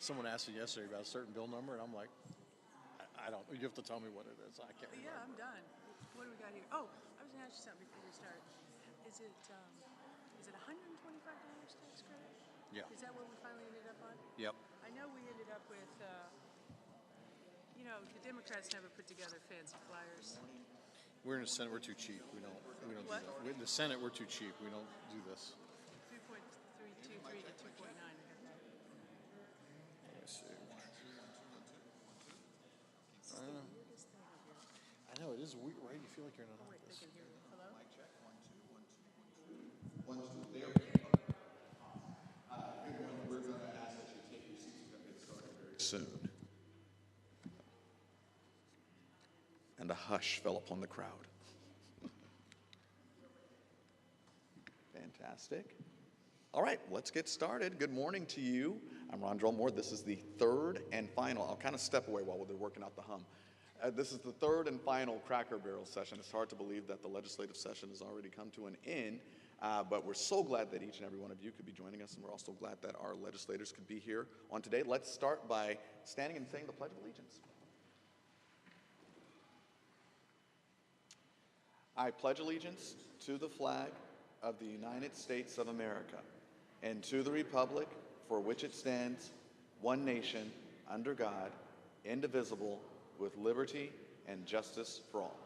someone asked me yesterday about a certain bill number, and I'm like, I don't. You have to tell me what it is. I can't remember. Yeah, I'm done. What do we got here? Oh, I was going to ask you something before we start. Is it $125 tax credit? Yeah. Is that what we finally ended up on? Yep. I know we ended up with, the Democrats never put together fancy flyers. We're in the Senate. We're too cheap. We don't do What? that. In the Senate, we're too cheap. We don't do this. 3.323 to 2.9. Let's see. I know it is weird, right? You feel like you're in an Oh, wait, they office. can hear me. Hello? Mic check, 1, 2, 1, 2, 1, 2. There we go. Everyone, we're going to ask that you take your seats. We're going to get started very soon. And a hush fell upon the crowd. Fantastic. All right, let's get started. Good morning to you. I'm Ron Drumore. This is the third and final. I'll kind of step away while they're working out the hum. This is the third and final Cracker Barrel session. It's hard to believe that the legislative session has already come to an end, but we're so glad that each and every one of you could be joining us, and we're also glad that our legislators could be here on today. Let's start by standing and saying the Pledge of Allegiance. I pledge allegiance to the flag of the United States of America and to the republic for which it stands, one nation, under God, indivisible, with liberty and justice for all.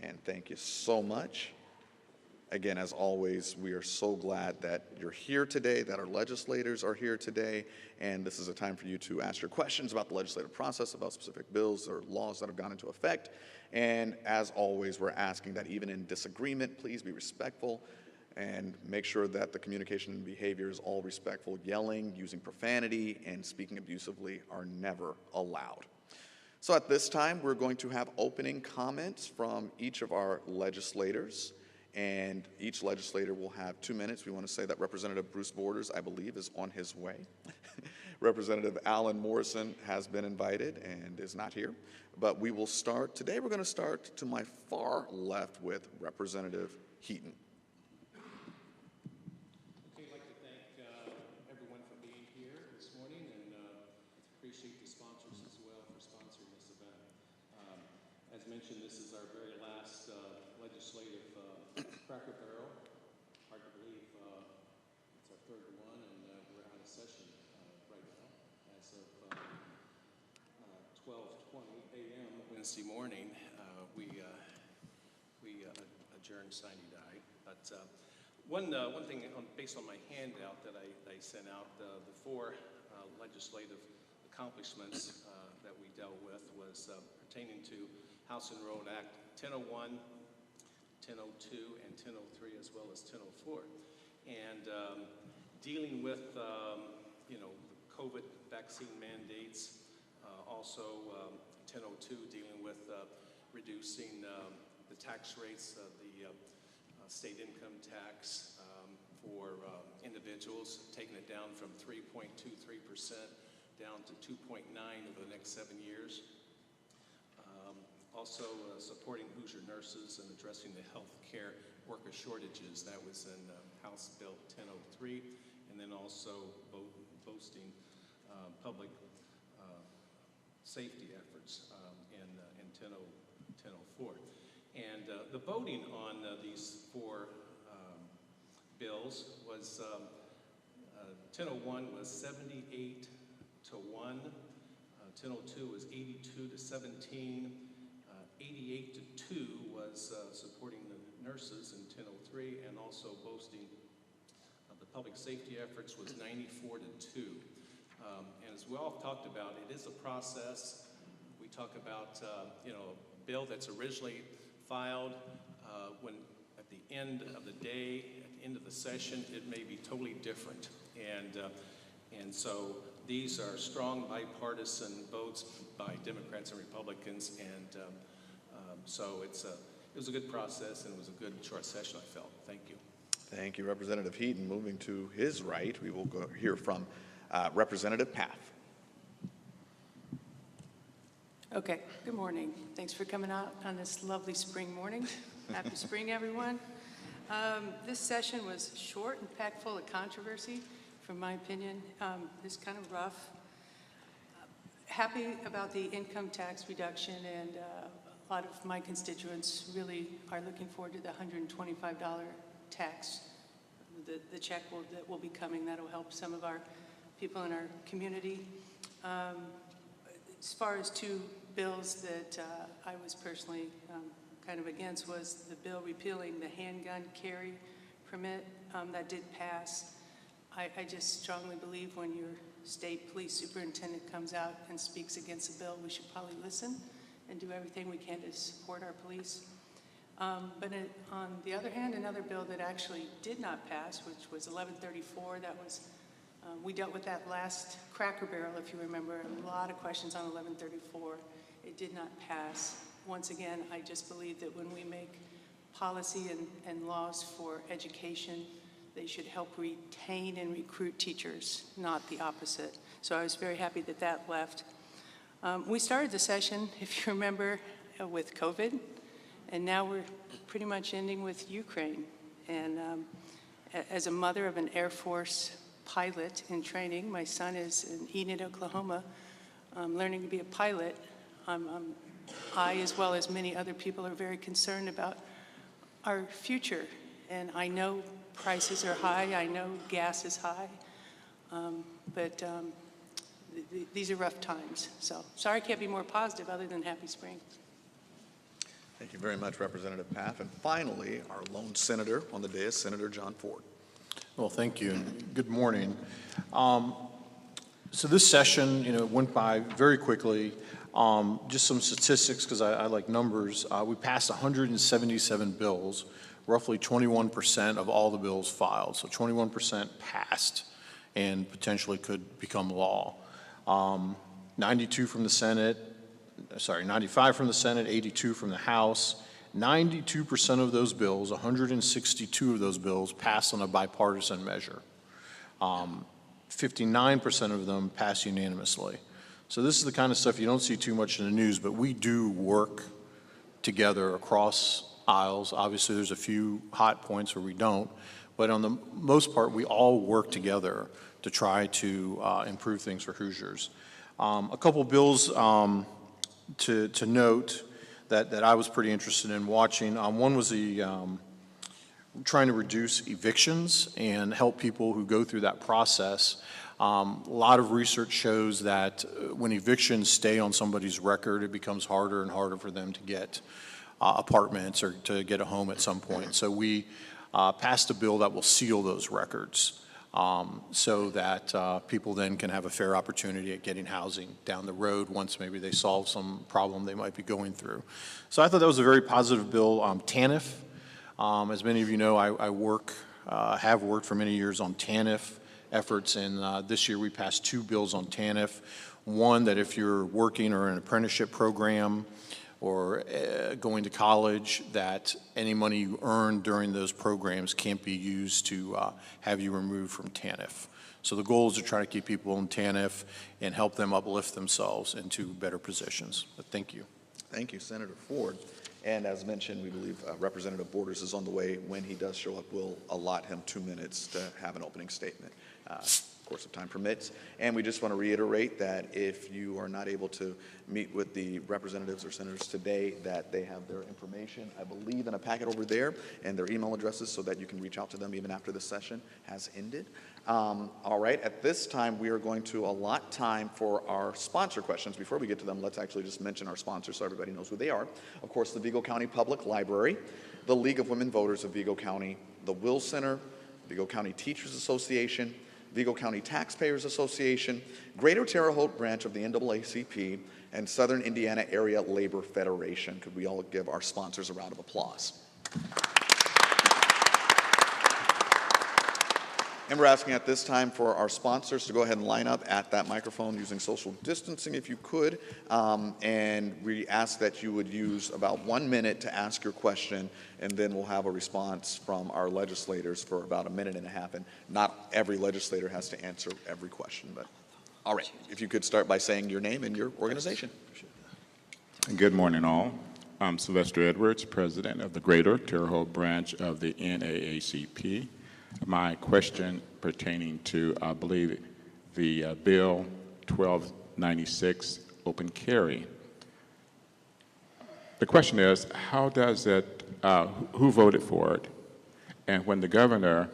And thank you so much. Again, as always, we are so glad that you're here today, that our legislators are here today, and this is a time for you to ask your questions about the legislative process, about specific bills or laws that have gone into effect. And as always, we're asking that even in disagreement, please be respectful and make sure that the communication and behavior is all respectful. Yelling, using profanity, and speaking abusively are never allowed. So at this time, we're going to have opening comments from each of our legislators. And each legislator will have 2 minutes. We want to say that Representative Bruce Borders, I believe, is on his way. Representative Alan Morrison has been invited and is not here. But we will start, today we're going to start to my far left with Representative Heaton. Okay, I'd like to thank everyone for being here this morning, and appreciate the sponsors as well for sponsoring this event. As mentioned, this is our very last legislative Cracker Barrel. Hard to believe it's our third one, and we're out of session right now. As of 12:20 a.m. Wednesday morning, we adjourned sine die. But one thing based on my handout that I sent out, the four legislative accomplishments that we dealt with was pertaining to House and Road Act 1001, 1002, and 1003, as well as 1004. And dealing with, the COVID vaccine mandates, also 1002, dealing with reducing the tax rates of the state income tax for individuals, taking it down from 3.23% down to 2.9 over the next 7 years. Also supporting Hoosier nurses and addressing the health care worker shortages. That was in House Bill 1003, and then also boosting public safety efforts in 1004. And the voting on these four bills was 1001 was 78 to 1, 1002 was 82 to 17. 88 to 2 was supporting the nurses in 1003, and also boasting the public safety efforts was 94 to 2. And as we all talked about, it is a process. We talk about a bill that's originally filed when at the end of the day, at the end of the session, it may be totally different. And so these are strong bipartisan votes by Democrats and Republicans, and so it was a good process, and it was a good short session, I felt. Thank you. Thank you, Representative Heaton. Moving to his right, we will go hear from Representative Path. Okay, good morning. Thanks for coming out on this lovely spring morning. Happy spring, everyone. This session was short and packed full of controversy. from my opinion. It's kind of rough. Happy about the income tax reduction, and a lot of my constituents really are looking forward to the $125 tax. The check that will be coming, that'll help some of our people in our community. As far as two bills that I was personally kind of against was the bill repealing the handgun carry permit. That did pass. I just strongly believe when your state police superintendent comes out and speaks against a bill, we should probably listen and do everything we can to support our police. But on the other hand, another bill that actually did not pass, which was 1134, that was, we dealt with that last Crackerbarrel, if you remember, a lot of questions on 1134. It did not pass. Once again, I just believe that when we make policy and laws for education, they should help retain and recruit teachers, not the opposite. So I was very happy that that left. We started the session, if you remember, with COVID, and now we're pretty much ending with Ukraine. And as a mother of an Air Force pilot in training, my son is in Enid, Oklahoma, learning to be a pilot. I, as well as many other people, are very concerned about our future. And I know prices are high, I know gas is high, but these are rough times. So sorry I can't be more positive other than Happy Spring. Thank you very much, Representative Paff. And finally, our lone senator on the dais, Senator John Ford. Well, thank you. Good morning. So this session, went by very quickly. Just some statistics, because I like numbers. We passed 177 bills, roughly 21% of all the bills filed. So 21% passed and potentially could become law. 92 from the Senate, 95 from the Senate, 82 from the House. 92% of those bills, 162 of those bills, passed on a bipartisan measure. 59% of them passed unanimously. So this is the kind of stuff you don't see too much in the news, but we do work together across aisles. Obviously, there's a few hot points where we don't, but on the most part, we all work together to try to improve things for Hoosiers. A couple bills to note that I was pretty interested in watching. One was the trying to reduce evictions and help people who go through that process. A lot of research shows that when evictions stay on somebody's record, it becomes harder and harder for them to get apartments or to get a home at some point. So we passed a bill that will seal those records so that people then can have a fair opportunity at getting housing down the road once maybe they solve some problem they might be going through. So I thought that was a very positive bill. TANF, as many of you know, I have worked for many years on TANF efforts, and this year we passed 2 bills on TANF. One, that if you're working or in an apprenticeship program or going to college, that any money you earn during those programs can't be used to have you removed from TANF. So the goal is to try to keep people in TANF and help them uplift themselves into better positions. But thank you. Thank you, Senator Ford. And as mentioned, we believe Representative Borders is on the way. When he does show up, we'll allot him 2 minutes to have an opening statement. Of course, if time permits. And we just want to reiterate that if you are not able to meet with the representatives or senators today, that they have their information, I believe, in a packet over there, and their email addresses so that you can reach out to them even after the session has ended. All right, at this time, we are going to allot time for our sponsor questions. Before we get to them, let's actually just mention our sponsors so everybody knows who they are. Of course, the Vigo County Public Library, the League of Women Voters of Vigo County, the Will Center, Vigo County Teachers Association, Vigo County Taxpayers Association, Greater Terre Haute branch of the NAACP, and Southern Indiana Area Labor Federation. Could we all give our sponsors a round of applause? And we're asking at this time for our sponsors to go ahead and line up at that microphone using social distancing if you could. And we ask that you would use about 1 minute to ask your question, and then we'll have a response from our legislators for about 1.5 minutes. And not every legislator has to answer every question, but all right. If you could start by saying your name and your organization. Good morning, all. I'm Sylvester Edwards, president of the Greater Terre Haute branch of the NAACP. My question pertaining to, I believe, the Bill 1296, open carry. The question is, how does it, who voted for it? And when the governor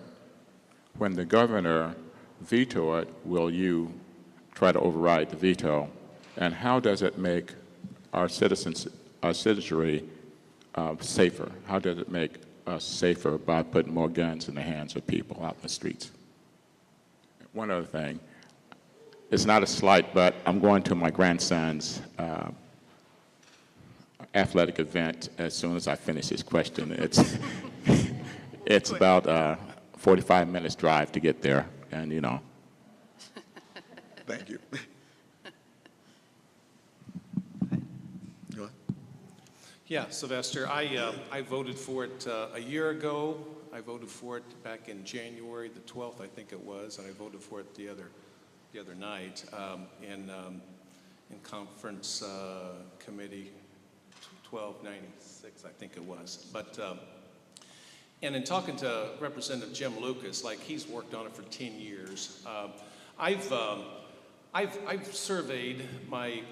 veto it, will you try to override the veto? And how does it make our citizenry safer? How does it make us safer by putting more guns in the hands of people out in the streets? One other thing, it's not a slight, but I'm going to my grandson's athletic event as soon as I finish this question. It's about 45 minutes drive to get there, and you know. Thank you. Go ahead. Yeah, Sylvester, I voted for it a year ago. I voted for it back in January the 12th, I think it was, and I voted for it the other night in conference committee 1296, I think it was. But and in talking to Representative Jim Lucas, like he's worked on it for 10 years. I've surveyed my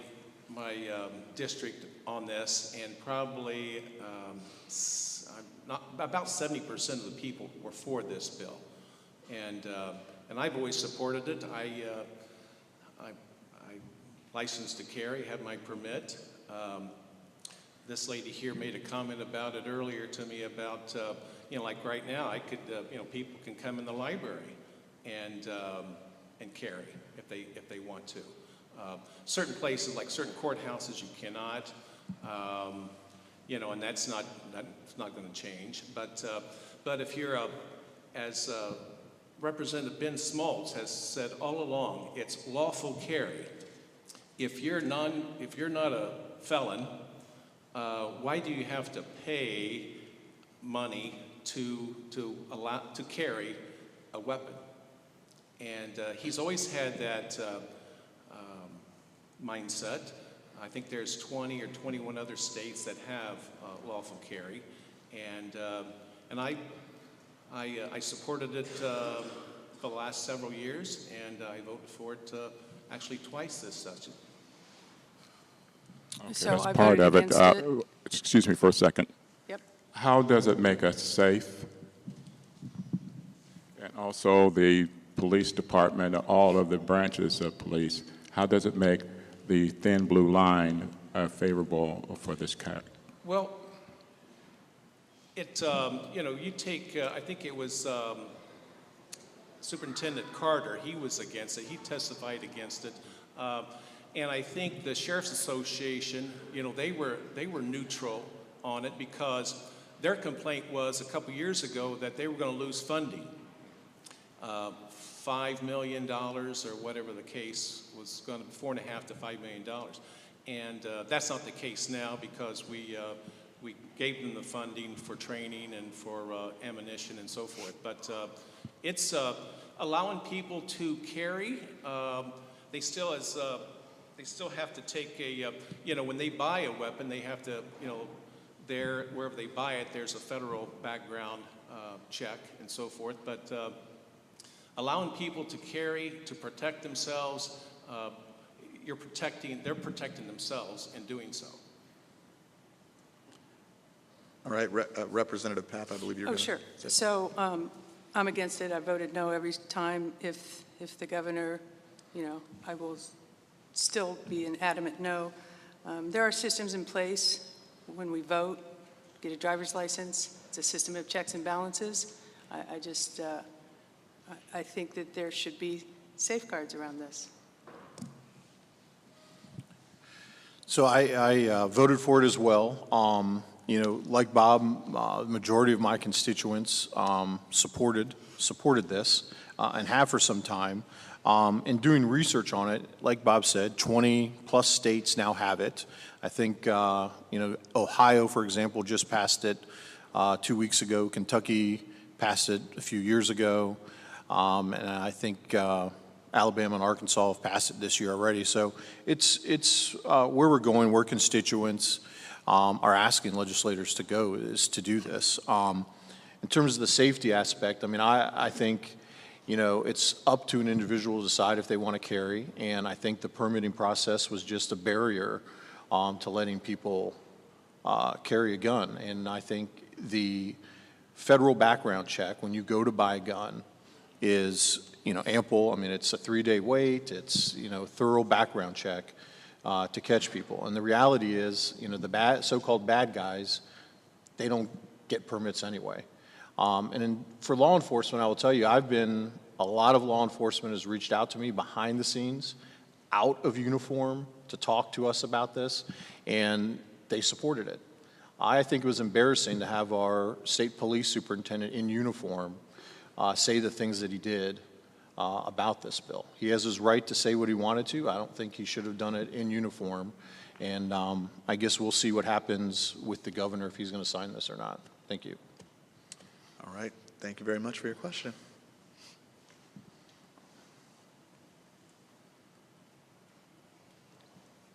district on this, and probably about 70% of the people were for this bill, and I've always supported it. I licensed to carry, have my permit. This lady here made a comment about it earlier to me about, like right now, I could, people can come in the library and carry if they want to. Certain places, like certain courthouses, you cannot, and that's not going to change. But if you're as Representative Ben Smoltz has said all along, it's lawful carry. If you're not a felon, why do you have to pay money to carry a weapon? And he's always had that mindset. I think there's 20 or 21 other states that have lawful carry, and I supported it for the last several years, and I voted for it actually twice this session. Okay, So that's I part of voted it. against it. Excuse me for a second. Yep. How does it make us safe? And also the police department, all of the branches of police, how does it make the thin blue line favorable for this cat? Well, you take, I think it was Superintendent Carter, he was against it, he testified against it. And I think the Sheriff's Association, they were neutral on it because their complaint was a couple years ago that they were going to lose funding. $5 million or whatever the case was going to be, $4.5 to $5 million. And that's not the case now because we gave them the funding for training and for ammunition and so forth. But it's allowing people to carry. They still have to take a, when they buy a weapon, they have to, wherever they buy it, there's a federal background check and so forth. But allowing people to carry, to protect themselves, they're protecting themselves in doing so. All right, Representative Papp, I believe you're going to sure. So I'm against it. I voted no every time. If the governor, I will still be an adamant no. There are systems in place when we vote, get a driver's license. It's a system of checks and balances. I think that there should be safeguards around this. So I voted for it as well. Like Bob, the majority of my constituents supported this and have for some time. In doing research on it, like Bob said, 20 plus states now have it. I think, Ohio, for example, just passed it 2 weeks ago. Kentucky passed it a few years ago. And I think Alabama and Arkansas have passed it this year already. So it's where we're going, where constituents are asking legislators to go is to do this. In terms of the safety aspect, I mean, I think, you know, it's up to an individual to decide if they want to carry, and I think the permitting process was just a barrier to letting people carry a gun. And I think the federal background check, when you go to buy a gun, is, you know, ample. I mean, it's a 3-day wait. It's, you know, thorough background check to catch people. And the reality is, you know, the so-called bad guys, they don't get permits anyway. For law enforcement, I will tell you, a lot of law enforcement has reached out to me behind the scenes, out of uniform, to talk to us about this, and they supported it. I think it was embarrassing to have our state police superintendent in uniform say the things that he did about this bill. He has his right to say what he wanted to. I don't think he should have done it in uniform. And I guess we'll see what happens with the governor if he's going to sign this or not. Thank you. All right. Thank you very much for your question.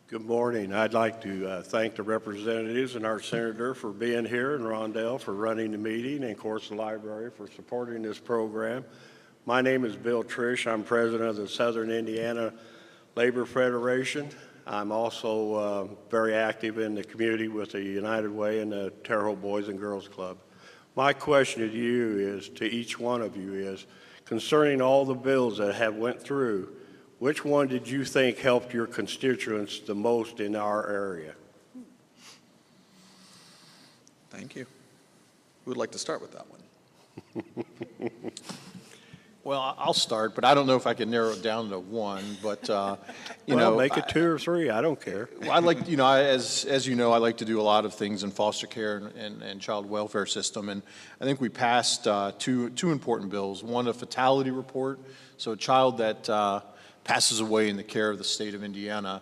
Good morning. I'd like to thank the representatives and our senator for being here, and Rondell for running the meeting, and of course the library for supporting this program. My name is Bill Trish. I'm president of the Southern Indiana Labor Federation. I'm also very active in the community with the United Way and the Terre Haute Boys and Girls Club. My question to you is, to each one of you, is concerning all the bills that have went through, which one did you think helped your constituents the most in our area? Thank you. Who would like to start with that one? Well, I'll start, but I don't know if I can narrow it down to one. But you know, make it 2 or 3. I don't care. Well, I like, you know, as you know, I like to do a lot of things in foster care and child welfare system, and I think we passed two important bills. One, a fatality report, so a child that passes away in the care of the state of Indiana.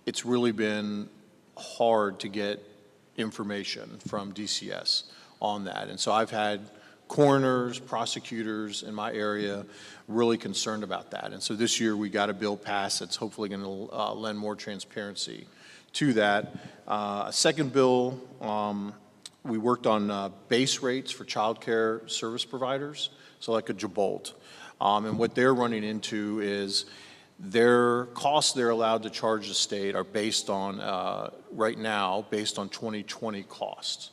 It's really been hard to get information from DCS on that, and so I've had coroners, prosecutors in my area really concerned about that. And so this year we got a bill passed that's hopefully going to lend more transparency to that. A second bill, we worked on base rates for child care service providers, so like a Gibolt. And what they're running into is their costs they're allowed to charge the state are based on, right now, based on 2020 costs.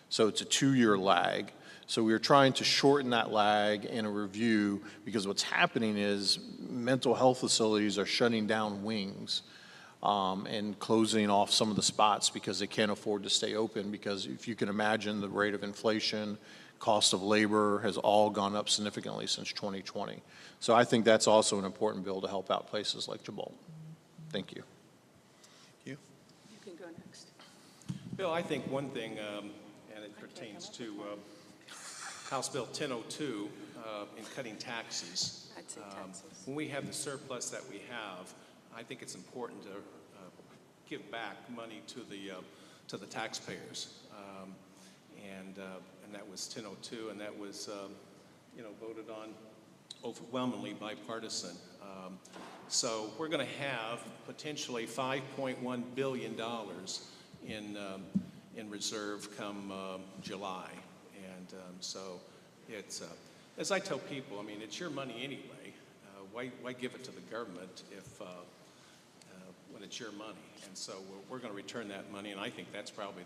So it's a 2-year lag. So we are trying to shorten that lag in a review, because what's happening is mental health facilities are shutting down wings and closing off some of the spots because they can't afford to stay open, because if you can imagine, the rate of inflation, cost of labor has all gone up significantly since 2020. So I think that's also an important bill to help out places like Gibolt. Thank you. You can go next. Bill, I think one thing, and it pertains to House Bill 1002 in cutting taxes. I'd say taxes. When we have the surplus that we have, I think it's important to give back money to the taxpayers. And that was 1002, and that was voted on overwhelmingly bipartisan. So we're going to have potentially $5.1 billion in reserve come July. And so it's, as I tell people, I mean, it's your money anyway. Why give it to the government if when it's your money? And so we're going to return that money, and I think that's probably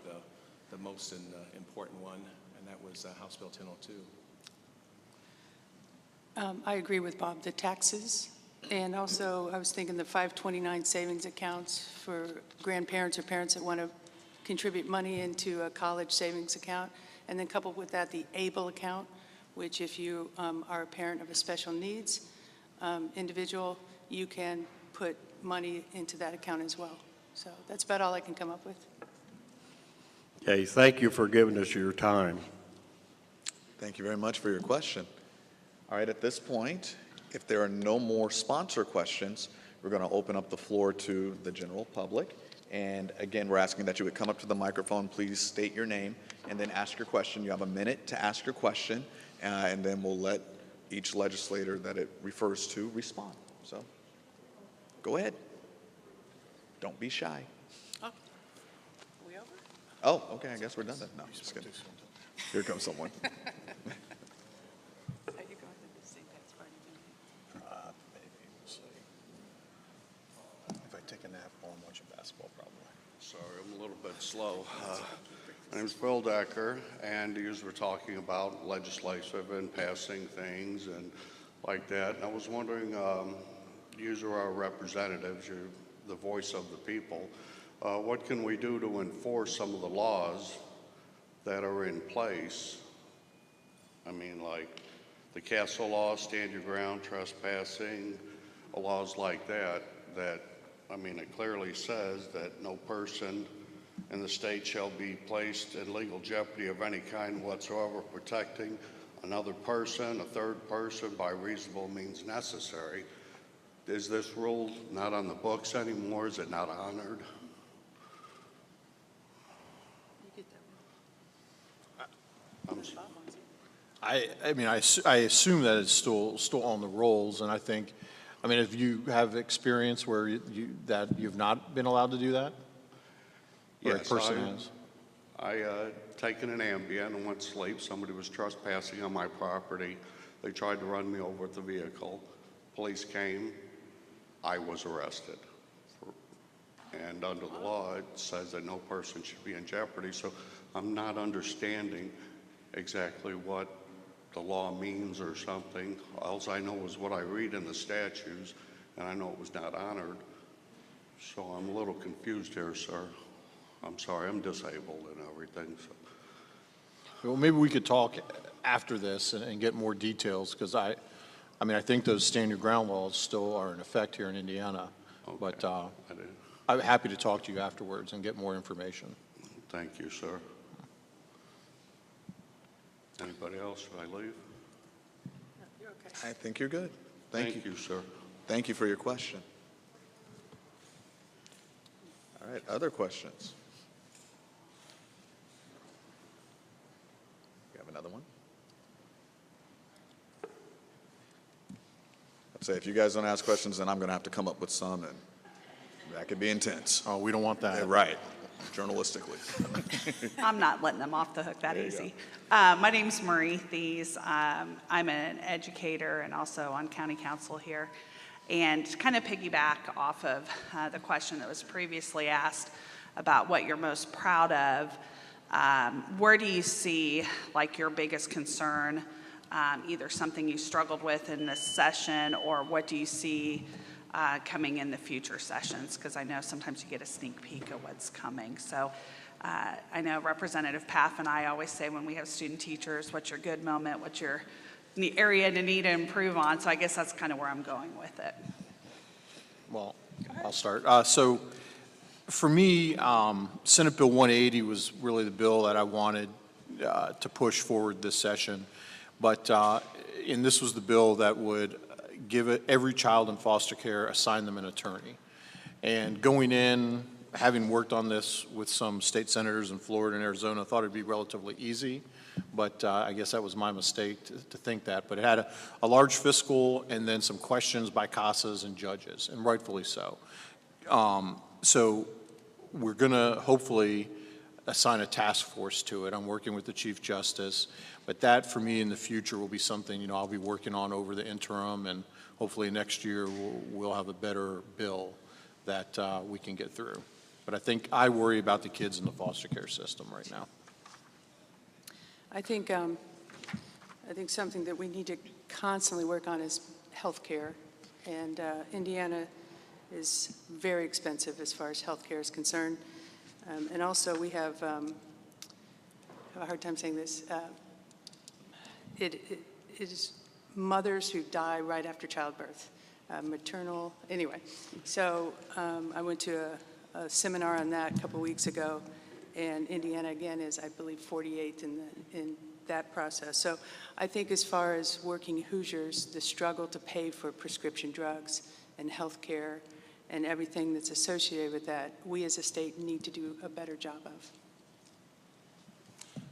the most important one, and that was House Bill 1002. I agree with Bob, the taxes, and also I was thinking the 529 savings accounts for grandparents or parents that want to contribute money into a college savings account, and then coupled with that, the ABLE account, which if you are a parent of a special needs individual, you can put money into that account as well. So that's about all I can come up with. Okay, thank you for giving us your time. Thank you very much for your question. All right, at this point, if there are no more sponsor questions, we're going to open up the floor to the general public. And again, we're asking that you would come up to the microphone, please state your name, and then ask your question. You have a minute to ask your question, and then we'll let each legislator that it refers to respond. So go ahead. Don't be shy. Oh, are we over? Oh, okay, I guess we're done then. No, just kidding. Here comes someone. Are you going to the St. Pat's party tonight? Maybe, we'll see. If I take a nap while I'm watching basketball, probably. Sorry, I'm a little bit slow. My name is Bill Decker, and you were talking about legislative and passing things and like that. And I was wondering, you are our representatives, you're the voice of the people. What can we do to enforce some of the laws that are in place? I mean, like the castle law, stand your ground, trespassing, laws like that, I mean, it clearly says that no person in the state shall be placed in legal jeopardy of any kind whatsoever protecting another person, a third person, by reasonable means necessary. Is this rule not on the books anymore? Is it not honored? You get that one. Bob wants it. I mean, I assume that it's still on the rolls, and I think, I mean, if you have experience where that you've not been allowed to do that? Or a Yes, person has? I taken an Ambien and went to sleep. Somebody was trespassing on my property. They tried to run me over with the vehicle. Police came. I was arrested. And under the law, it says that no person should be in jeopardy. So I'm not understanding exactly what the law means or something. All I know is what I read in the statutes, and I know it was not honored. So I'm a little confused here, sir. I'm sorry, I'm disabled and everything. So. Well, maybe we could talk after this and get more details, because I mean, I think those stand your ground laws still are in effect here in Indiana. Okay. But I did. I'm happy to talk to you afterwards and get more information. Thank you, sir. Anybody else? Should I leave? No, you're okay. I think you're good. Thank you. sir. Thank you for your question. All right, other questions? You have another one? I'd say if you guys don't ask questions, then I'm going to have to come up with some, and that could be intense. Oh, we don't want that. Right, journalistically. I'm not letting them off the hook that There you easy. My name's Marie Thies. I'm an educator and also on county council here. And to kind of piggyback off of the question that was previously asked about what you're most proud of, where do you see like your biggest concern, either something you struggled with in this session, or what do you see coming in the future sessions? Because I know sometimes you get a sneak peek of what's coming. So I know Representative Paff and I always say when we have student teachers, what's your good moment, what's your area to need to improve on. So I guess that's kind of where I'm going with it. Well, I'll start. So for me, Senate Bill 180 was really the bill that I wanted to push forward this session. But, and this was the bill that would give every child in foster care, assign them an attorney. And going in, having worked on this with some state senators in Florida and Arizona, I thought it'd be relatively easy. But I guess that was my mistake to think that. But it had a large fiscal and then some questions by CASAs and judges, and rightfully so. So we're going to hopefully assign a task force to it. I'm working with the Chief Justice. But that, for me, in the future will be something, you know, I'll be working on over the interim, and hopefully next year we'll have a better bill that we can get through. But I think I worry about the kids in the foster care system right now. I think something that we need to constantly work on is health care. And Indiana is very expensive as far as health care is concerned. And also we have a hard time saying this. It is mothers who die right after childbirth, maternal, anyway. So I went to a seminar on that a couple weeks ago, and Indiana, again, is, I believe, 48th in that process. So I think as far as working Hoosiers, the struggle to pay for prescription drugs and health care and everything that's associated with that, we as a state need to do a better job of.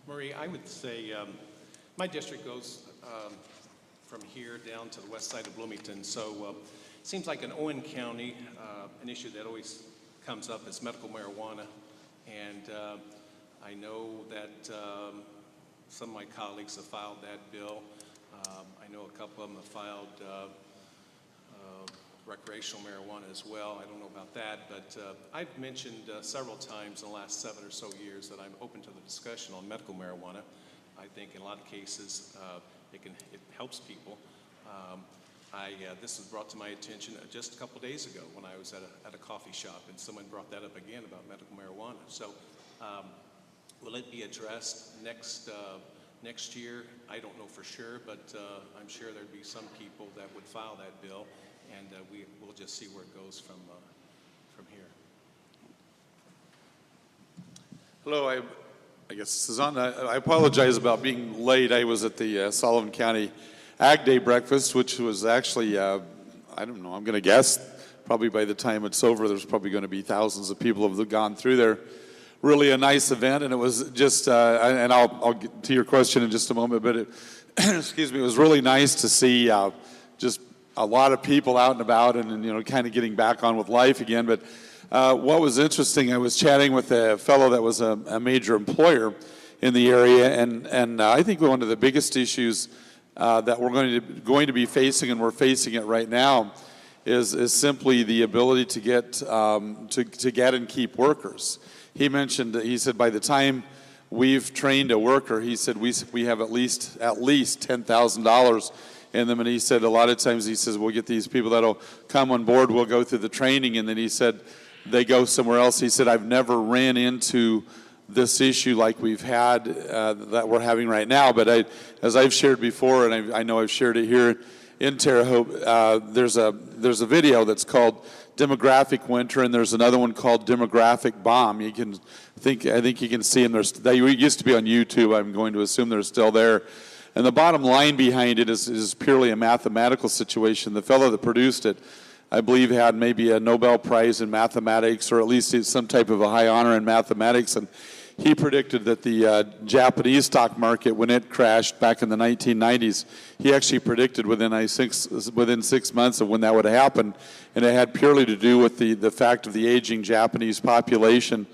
Marie, I would say my district goes from here down to the west side of Bloomington. So it seems like in Owen County, an issue that always comes up is medical marijuana. And I know that some of my colleagues have filed that bill. I know a couple of them have filed recreational marijuana as well. I don't know about that, but I've mentioned several times in the last 7 or so years that I'm open to the discussion on medical marijuana. I think in a lot of cases it helps people. This was brought to my attention just a couple days ago when I was at a coffee shop, and someone brought that up again about medical marijuana. So will it be addressed next year? I don't know for sure, but I'm sure there'd be some people that would file that bill, and we'll just see where it goes from here. Hello, I guess this is on. I apologize about being late. I was at the Sullivan County Ag Day breakfast, which was actually, I don't know, I'm going to guess, probably by the time it's over, there's probably going to be thousands of people who have gone through there. Really a nice event, and it was just, and I'll get to your question in just a moment, but it, excuse me, it was really nice to see just a lot of people out and about and kind of getting back on with life again. But what was interesting, I was chatting with a fellow that was a major employer in the area, and I think one of the biggest issues that we're going to be facing, and we're facing it right now, is simply the ability to get to get and keep workers. He mentioned, he said, by the time we've trained a worker, he said we have at least $10,000 in them, and he said a lot of times, he says, we'll get these people that'll come on board, we'll go through the training, and then he said they go somewhere else. He said, I've never ran into this issue like we've had, that we're having right now, but as I've shared before, and I know I've shared it here in Terre Haute, there's a video that's called Demographic Winter, and there's another one called Demographic Bomb. I think you can see them. They used to be on YouTube. I'm going to assume they're still there. And the bottom line behind it is purely a mathematical situation. The fellow that produced it, I believe, had maybe a Nobel Prize in mathematics, or at least some type of a high honor in mathematics, and he predicted that the Japanese stock market, when it crashed back in the 1990s, he actually predicted within 6 months of when that would happen, and it had purely to do with the fact of the aging Japanese population.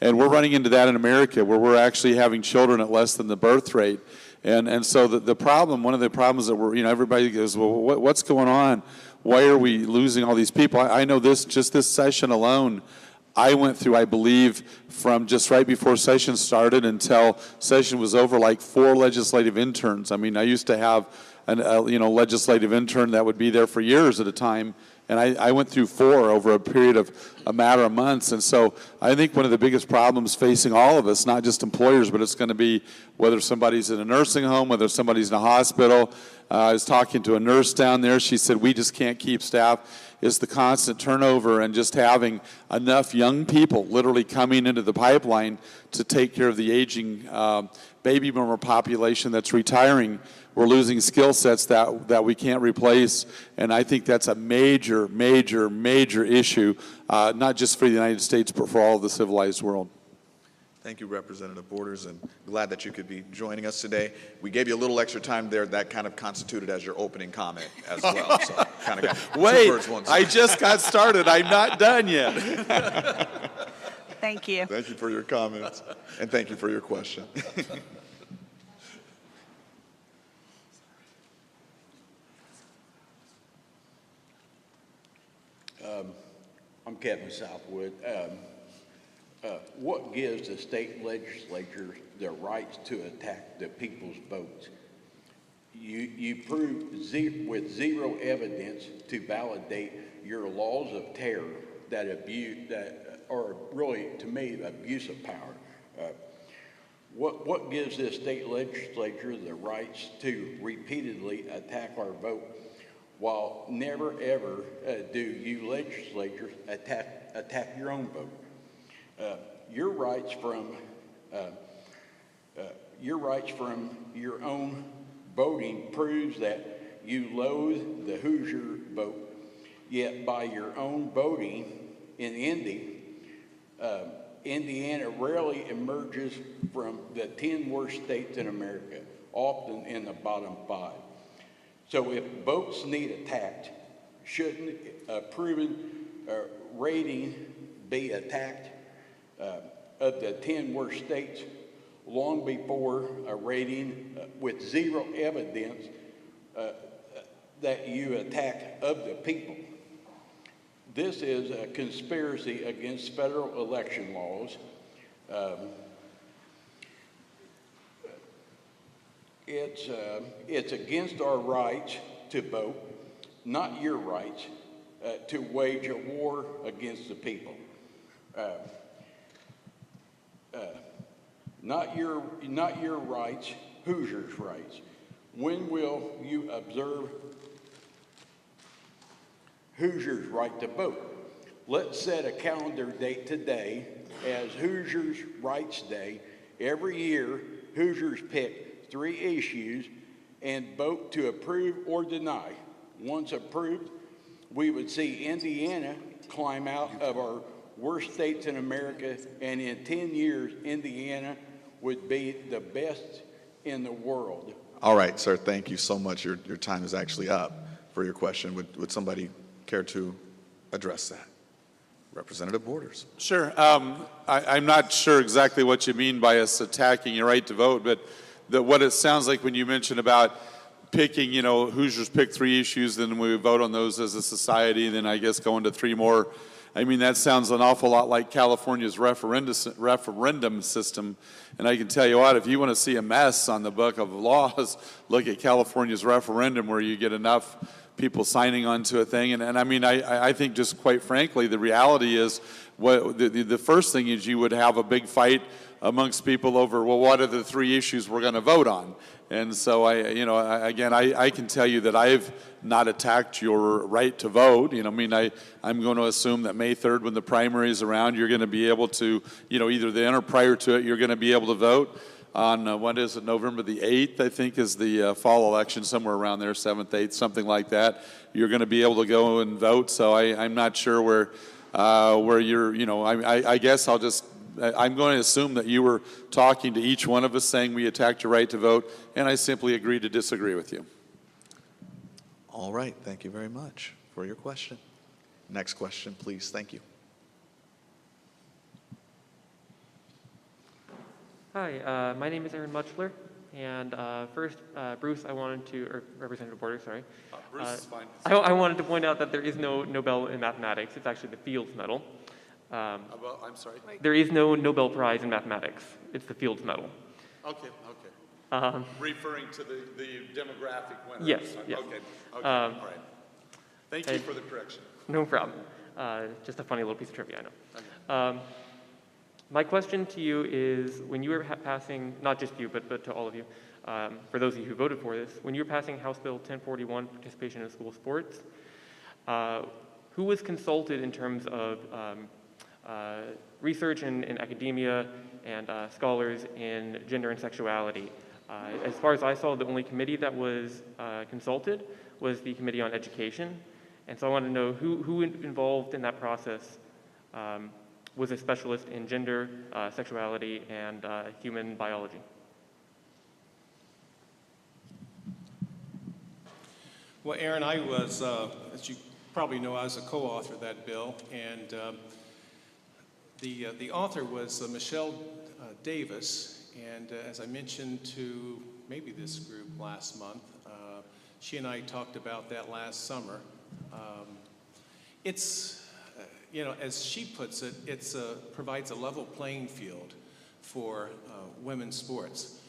And we're running into that in America, where we're actually having children at less than the birth rate. And so the problem, one of the problems that everybody goes, well, what's going on? Why are we losing all these people? I know just this session alone, I went through, I believe, from just right before session started until session was over, like 4 legislative interns. I mean, I used to have a legislative intern that would be there for years at a time, and I went through 4 over a period of a matter of months. And so I think one of the biggest problems facing all of us, not just employers, but it's going to be whether somebody's in a nursing home, whether somebody's in a hospital. I was talking to a nurse down there. She said, we just can't keep staff. Is the constant turnover and just having enough young people literally coming into the pipeline to take care of the aging baby boomer population that's retiring. We're losing skill sets that we can't replace, and I think that's a major, major, major issue, not just for the United States, but for all of the civilized world. Thank you, Representative Borders, and glad that you could be joining us today. We gave you a little extra time there. That kind of constituted as your opening comment as well. So kind of got two birds, one stone. I just got started. I'm not done yet. Thank you. Thank you for your comments, and thank you for your question. I'm Kevin Southwood. What gives the state legislature the rights to attack the people's votes? You prove with zero evidence to validate your laws of terror that are really, to me, abuse of power. What gives this state legislature the rights to repeatedly attack our vote, while never ever do you legislators attack your own vote? Your rights from your own voting proves that you loathe the Hoosier vote. Yet by your own voting in Indy, Indiana rarely emerges from the 10 worst states in America, often in the bottom 5. So if votes need attacked, shouldn't a proven rating be attacked of the 10 worst states? long before a rating with zero evidence that you attack of the people. This is a conspiracy against federal election laws. It's against our rights to vote, not your rights to wage a war against the people. Not your rights, Hoosiers' rights. When will you observe Hoosiers' right to vote? Let's set a calendar date today as Hoosiers' Rights Day. Every year, Hoosiers pick 3 issues and vote to approve or deny. Once approved, we would see Indiana climb out of our worst states in America, and in 10 years, Indiana would be the best in the world. All right, sir, thank you so much. Your time is actually up for your question. Would somebody care to address that? Representative Borders. Sure. I'm not sure exactly what you mean by us attacking your right to vote, but what it sounds like when you mention about picking, Hoosiers pick 3 issues, then we vote on those as a society, and then I guess go into 3 more. I mean, that sounds an awful lot like California's referendum system. And I can tell you what, if you want to see a mess on the book of laws, look at California's referendum, where you get enough people signing on to a thing. And I mean, I think just quite frankly, the reality is the first thing is you would have a big fight amongst people over, well, what are the 3 issues we're going to vote on? And so I can tell you that I've not attacked your right to vote. I'm going to assume that May 3rd, when the primary is around, you're going to be able to, either then or prior to it, you're going to be able to vote on, what is it, November the 8th, I think, is the fall election, somewhere around there, 7th, 8th, something like that. You're going to be able to go and vote. So I'm not sure where you're, I guess I'm going to assume that you were talking to each one of us saying we attacked your right to vote, and I simply agree to disagree with you. All right, thank you very much for your question. Next question, please. Thank you. Hi, my name is Aaron Muchler, and first, Bruce, or Representative Borders, sorry. Bruce is fine. I wanted to point out that there is no Nobel in mathematics. It's actually the Fields Medal. I'm sorry? There is no Nobel Prize in mathematics. It's the Fields Medal. Okay. Referring to the demographic winner. Yes. Okay, all right. Thank you for the correction. No problem. Just a funny little piece of trivia, I know. Okay. My question to you is, when you were passing, not just you, but to all of you, for those of you who voted for this, when you were passing House Bill 1041, participation in school sports, who was consulted in terms of research in academia and scholars in gender and sexuality? As far as I saw, the only committee that was consulted was the Committee on Education. And so I want to know who involved in that process was a specialist in gender, sexuality, and human biology. Well, Aaron, I was, as you probably know, I was a co-author of that bill, and the author was Michelle Davis, and as I mentioned to maybe this group last month, she and I talked about that last summer. It's, as she puts it, provides a level playing field for women's sports.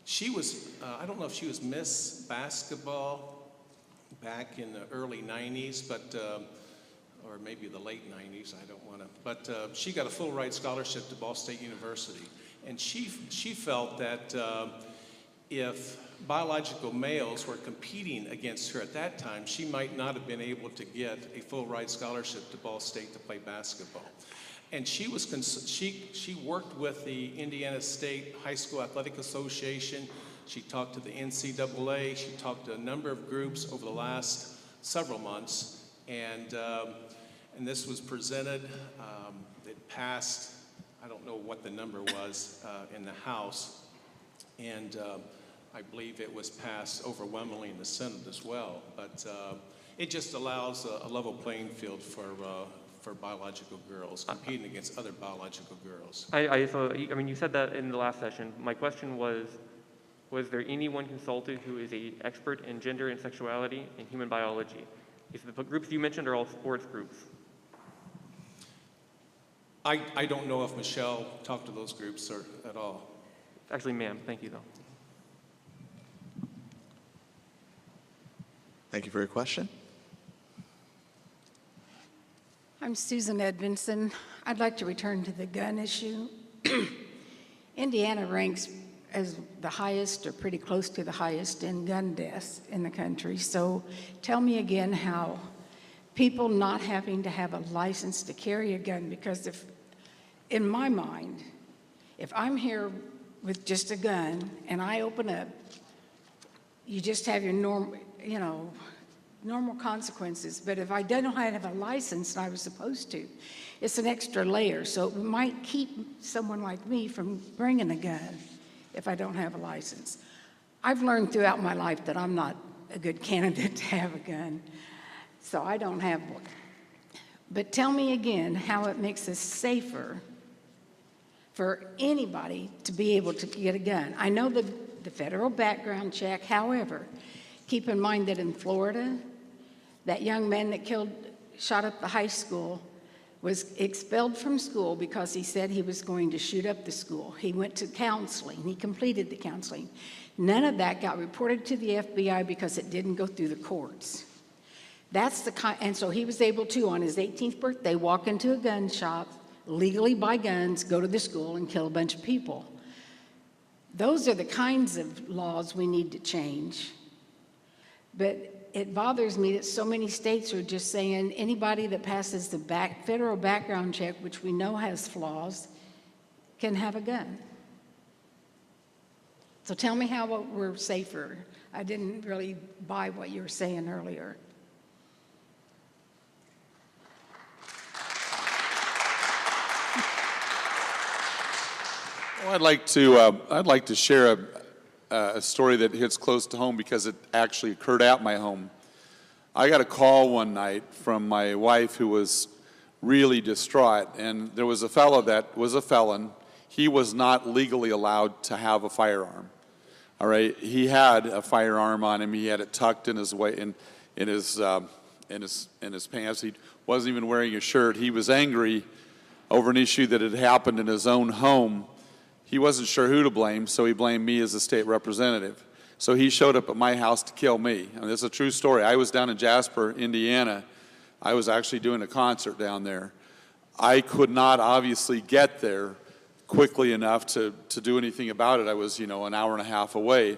She was, I don't know if she was Miss Basketball back in the early 90s, but or maybe the late 90s, I don't want to, but she got a full ride scholarship to Ball State University. And she felt that if biological males were competing against her at that time, she might not have been able to get a full ride scholarship to Ball State to play basketball. And she worked with the Indiana State High School Athletic Association. She talked to the NCAA. She talked to a number of groups over the last several months. And this was presented. It passed. I don't know what the number was in the House. And I believe it was passed overwhelmingly in the Senate as well. But it just allows a level playing field for for biological girls, competing against other biological girls. I mean, you said that in the last session. My question was there anyone consulted who is an expert in gender and sexuality and human biology? If the groups you mentioned are all sports groups. I don't know if Michelle talked to those groups or at all. Actually, ma'am, thank you, though. Thank you for your question. I'm Susan Edmondson. I'd like to return to the gun issue. Indiana ranks as the highest or pretty close to the highest in gun deaths in the country. So tell me again how people not having to have a license to carry a gun, because if, in my mind, if I'm here with just a gun and I open up, you just have your normal consequences. But if I don't have a license and I was supposed to, it's an extra layer. So it might keep someone like me from bringing a gun if I don't have a license. I've learned throughout my life that I'm not a good candidate to have a gun, so I don't have one. But tell me again how it makes us safer for anybody to be able to get a gun. I know the federal background check, however, keep in mind that in Florida, that young man that shot up the high school was expelled from school because he said he was going to shoot up the school. He went to counseling. He completed the counseling. None of that got reported to the FBI because it didn't go through the courts. And so he was able to, on his 18th birthday, walk into a gun shop, legally buy guns, go to the school, and kill a bunch of people. Those are the kinds of laws we need to change. But it bothers me that so many states are just saying anybody that passes the federal background check, which we know has flaws, can have a gun. So tell me how we're safer. I didn't really buy what you were saying earlier. Well, I'd like to share a story that hits close to home because it actually occurred at my home. I got a call one night from my wife who was really distraught, and there was a fellow that was a felon. He was not legally allowed to have a firearm. All right, he had a firearm on him. He had it tucked in his pants. He wasn't even wearing a shirt. He was angry over an issue that had happened in his own home. He wasn't sure who to blame, so he blamed me as a state representative. So he showed up at my house to kill me. And this is a true story. I was down in Jasper, Indiana. I was actually doing a concert down there. I could not obviously get there quickly enough to do anything about it. I was, an hour and a half away.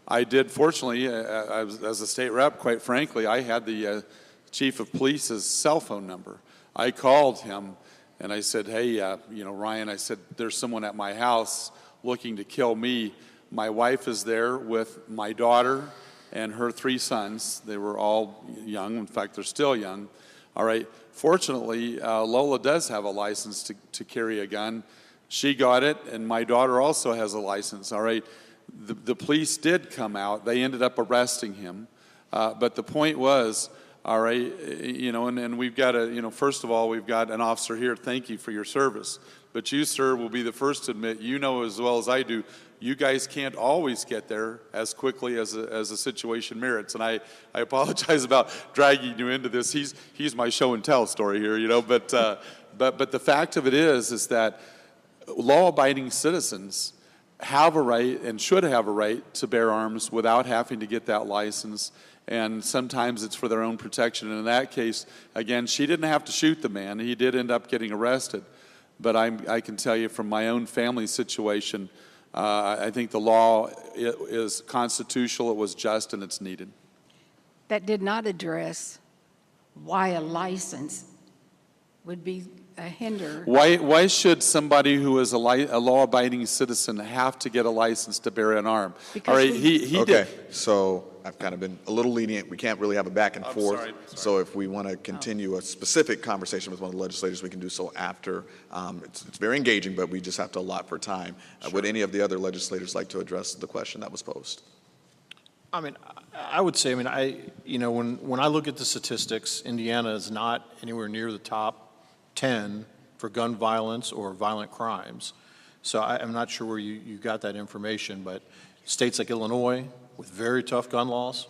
I did, fortunately, as a state rep, quite frankly, I had the chief of police's cell phone number. I called him. And I said, hey, Ryan, I said, there's someone at my house looking to kill me. My wife is there with my daughter and her 3 sons. They were all young. In fact, they're still young. All right. Fortunately, Lola does have a license to carry a gun. She got it, and my daughter also has a license. All right. The police did come out. They ended up arresting him. But the point was, all right, and we've got first of all, we've got an officer here. Thank you for your service. But you, sir, will be the first to admit, you know as well as I do, you guys can't always get there as quickly as a situation merits. And I apologize about dragging you into this. He's my show and tell story here, but the fact of it is that law-abiding citizens have a right and should have a right to bear arms without having to get that license. And sometimes it's for their own protection. And in that case, again, she didn't have to shoot the man. He did end up getting arrested. But I can tell you from my own family situation, I think the law is constitutional, it was just, and it's needed. That did not address why a license would be a hinder. Why should somebody who is a law-abiding citizen have to get a license to bear an arm? Because all right, he Okay, did. so I've kind of been a little lenient. We can't really have a back and forth. Sorry. So if we want to continue a specific conversation with one of the legislators, we can do so after. It's very engaging, but we just have to allot for time. Would any of the other legislators like to address the question that was posed? I mean, I would say, when I look at the statistics, Indiana is not anywhere near the top 10 for gun violence or violent crimes. So I'm not sure where you got that information, but states like Illinois, with very tough gun laws,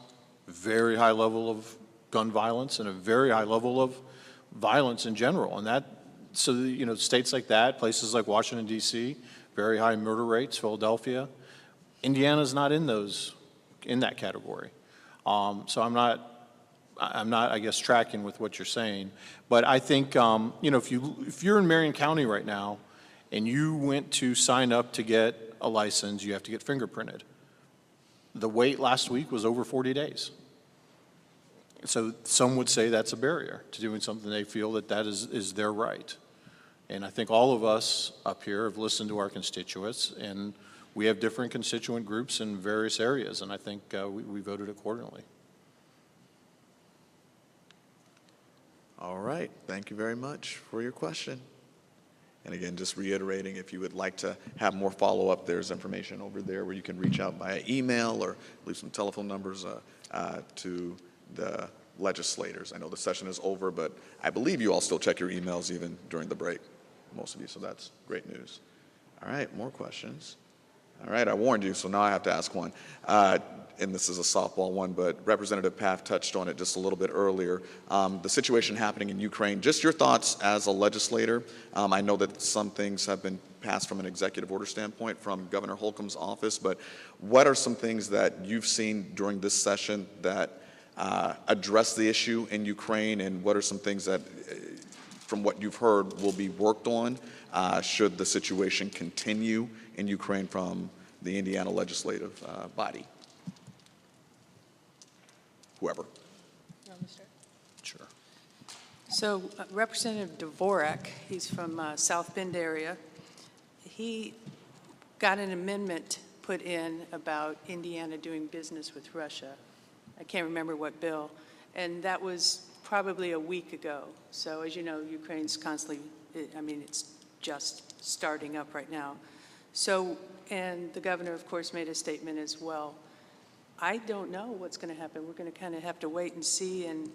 very high level of gun violence, and a very high level of violence in general. And that, so, you know, states like that, places like Washington, D.C., very high murder rates, Philadelphia. Indiana's not in that category. So I'm not, I guess, tracking with what you're saying. But I think, you know, if you're in Marion County right now and you went to sign up to get a license, you have to get fingerprinted. The wait last week was over 40 days. So some would say that's a barrier to doing something they feel that is their right. And I think all of us up here have listened to our constituents, and we have different constituent groups in various areas, and I think we voted accordingly. All right, thank you very much for your question. And again, just reiterating, if you would like to have more follow-up, there's information over there where you can reach out via email or leave some telephone numbers to the legislators. I know the session is over, but I believe you all still check your emails even during the break, most of you, so that's great news. All right, more questions. All right, I warned you, so now I have to ask one. And this is a softball one, but Representative Paff touched on it just a little bit earlier. The situation happening in Ukraine, just your thoughts as a legislator. I know that some things have been passed from an executive order standpoint from Governor Holcomb's office, but what are some things that you've seen during this session that address the issue in Ukraine, and what are some things that, from what you've heard, will be worked on should the situation continue in Ukraine from the Indiana legislative body? Whoever. Sure. So Representative Dvorak, he's from South Bend area, he got an amendment put in about Indiana doing business with Russia. I can't remember what bill, and that was probably a week ago. So as you know, Ukraine's constantly, I mean, it's just starting up right now. So, and the governor, of course, made a statement as well. I don't know what's going to happen. We're going to kind of have to wait and see, and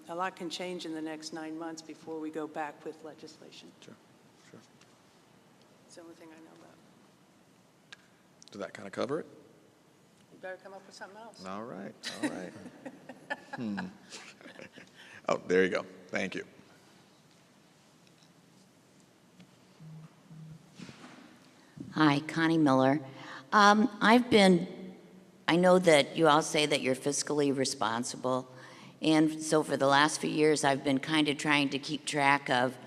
a lot can change in the next 9 months before we go back with legislation. Sure, sure. It's the only thing I know about. Does that kind of cover it? You better come up with something else. All right, all right. Oh, there you go. Thank you. Hi, Connie Miller. I know that you all say that you're fiscally responsible, and so for the last few years I've been kind of trying to keep track of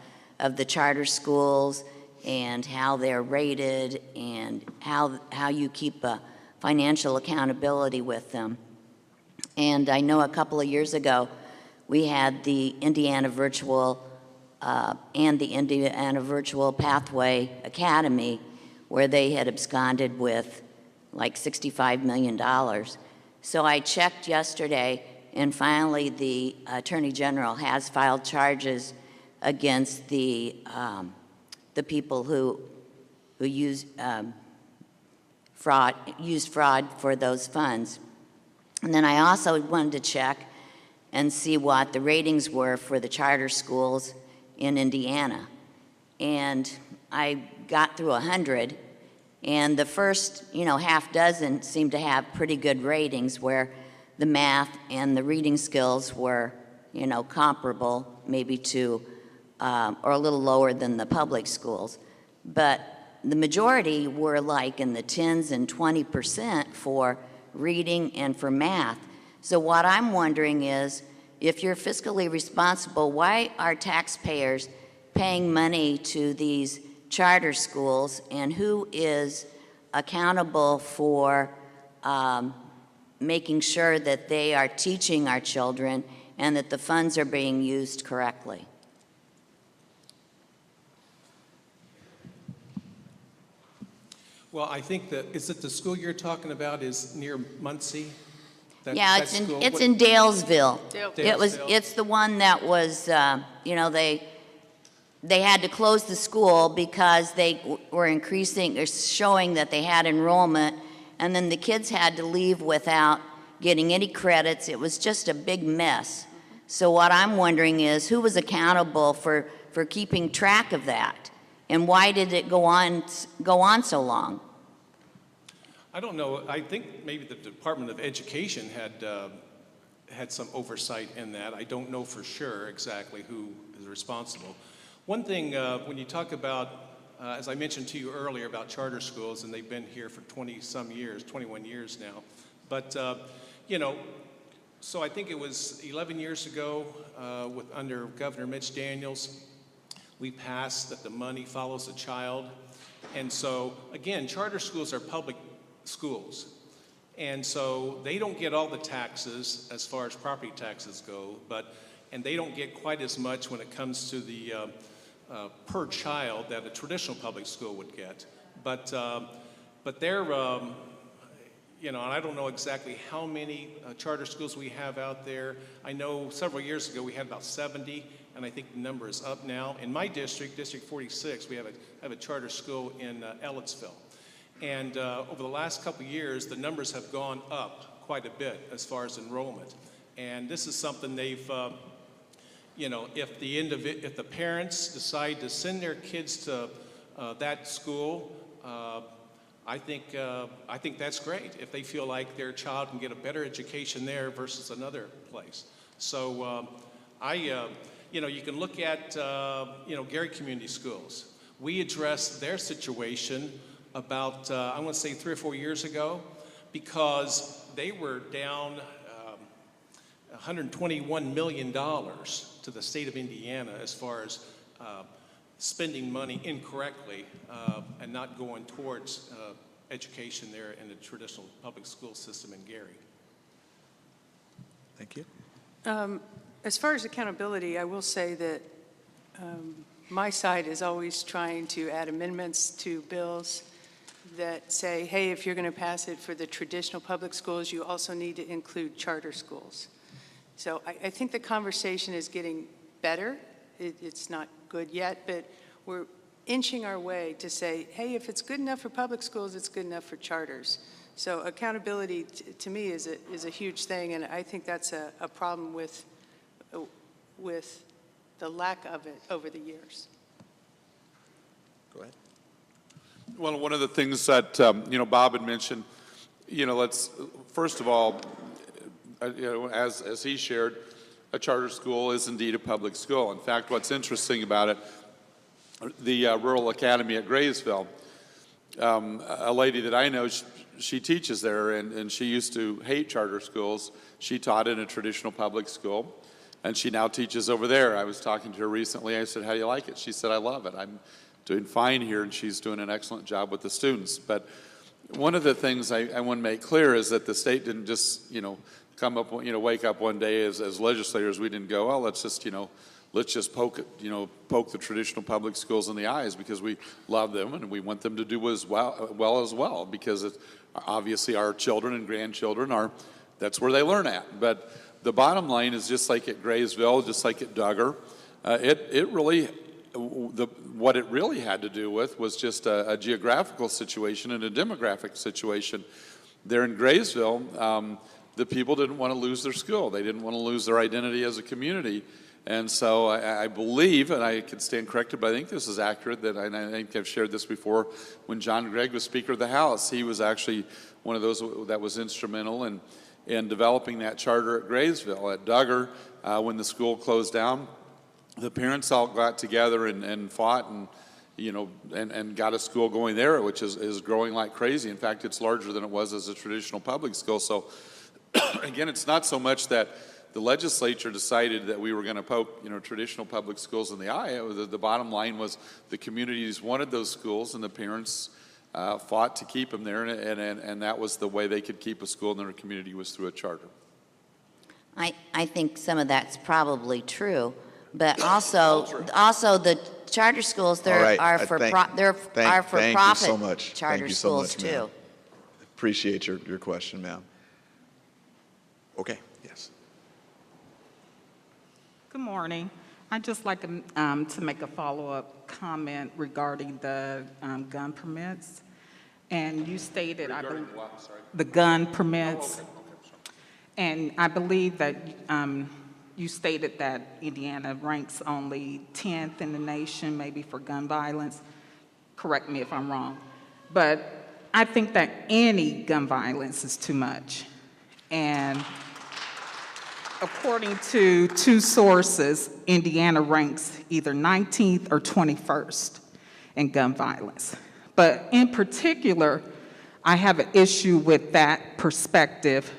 the charter schools and how they're rated and how you keep a financial accountability with them. And I know a couple of years ago we had the Indiana Virtual and the Indiana Virtual Pathway Academy, where they had absconded with like $65 million. So I checked yesterday, and finally the Attorney General has filed charges against the people who used fraud for those funds. And then I also wanted to check and see what the ratings were for the charter schools in Indiana. And I got through 100, and the first, half dozen seemed to have pretty good ratings, where the math and the reading skills were, comparable maybe to, or a little lower than the public schools. But the majority were like in the 10s and 20% for reading and for math. So what I'm wondering is, if you're fiscally responsible, why are taxpayers paying money to these charter schools, and who is accountable for making sure that they are teaching our children and that the funds are being used correctly? Well, I think is it the school you're talking about is near Muncie? Yeah, it's in Dalesville. Dalesville. It's the one that was, they had to close the school because they were increasing or showing that they had enrollment, and then the kids had to leave without getting any credits. It was just a big mess. So what I'm wondering is, who was accountable for for keeping track of that? And why did it go on so long? I don't know. I think maybe the Department of Education had some oversight in that. I don't know for sure exactly who is responsible. One thing, when you talk about, as I mentioned to you earlier about charter schools, and they've been here for 20-some years, 21 years now. But, you know, so I think it was 11 years ago under Governor Mitch Daniels, we passed that the money follows the child. And so, again, charter schools are public schools. And so they don't get all the taxes as far as property taxes go, and they don't get quite as much when it comes to the per child that a traditional public school would get. But they're, you know, and I don't know exactly how many charter schools we have out there. I know several years ago we had about 70, and I think the number is up now. In my district, District 46, we have a charter school in Ellettsville. And over the last couple of years, the numbers have gone up quite a bit as far as enrollment. And this is something they've, you know, if the parents decide to send their kids to that school, I think that's great if they feel like their child can get a better education there versus another place. So you know, you can look at, you know, Gary Community Schools. We addressed their situation about, I want to say 3 or 4 years ago, because they were down $121 million to the state of Indiana as far as spending money incorrectly and not going towards education there in the traditional public school system in Gary. Thank you. As far as accountability, I will say that my side is always trying to add amendments to bills that say, hey, if you're going to pass it for the traditional public schools, you also need to include charter schools. So I think the conversation is getting better. It's not good yet, but we're inching our way to say, hey, if it's good enough for public schools, it's good enough for charters. So accountability to me is a huge thing, and I think that's a problem with the lack of it over the years. Go ahead. Well, one of the things that, you know, Bob had mentioned, you know, let's, first of all, you know, as he shared, a charter school is indeed a public school. In fact, what's interesting about it, the Rural Academy at Graysville, a lady that I know, she teaches there, and she used to hate charter schools. She taught in a traditional public school, and she now teaches over there. I was talking to her recently. I said, how do you like it? She said, I love it. I'm doing fine here, and she's doing an excellent job with the students. But one of the things I want to make clear is that the state didn't just, you know, come up, you know, wake up one day as legislators. We didn't go, well, let's just, you know, let's just poke the traditional public schools in the eyes because we love them and we want them to do as well because it's obviously our children and grandchildren that's where they learn at. But the bottom line is just like at Graysville, just like at Duggar, what it really had to do with was just a geographical situation and a demographic situation. There in Graysville, the people didn't want to lose their school. They didn't want to lose their identity as a community. And so I believe, and I can stand corrected, but I think this is accurate, that I think I've shared this before, when John Gregg was Speaker of the House, he was actually one of those that was instrumental in developing that charter at Graysville. At Duggar, when the school closed down, the parents all got together and fought and, you know, and got a school going there, which is growing like crazy. In fact, it's larger than it was as a traditional public school. So, again, it's not so much that the legislature decided that we were going to poke, you know, traditional public schools in the eye. The bottom line was the communities wanted those schools, and the parents fought to keep them there, and that was the way they could keep a school in their community was through a charter. I think some of that's probably true, but also the charter schools are for profit so much. charter schools too. Appreciate your question, ma'am. Okay. Yes. Good morning. I'd just like to make a follow-up comment regarding the gun permits. And you stated, I believe, the gun permits. And I believe that you stated that Indiana ranks only 10th in the nation, maybe for gun violence. Correct me if I'm wrong. But I think that any gun violence is too much. And according to two sources, Indiana ranks either 19th or 21st in gun violence. But in particular, I have an issue with that perspective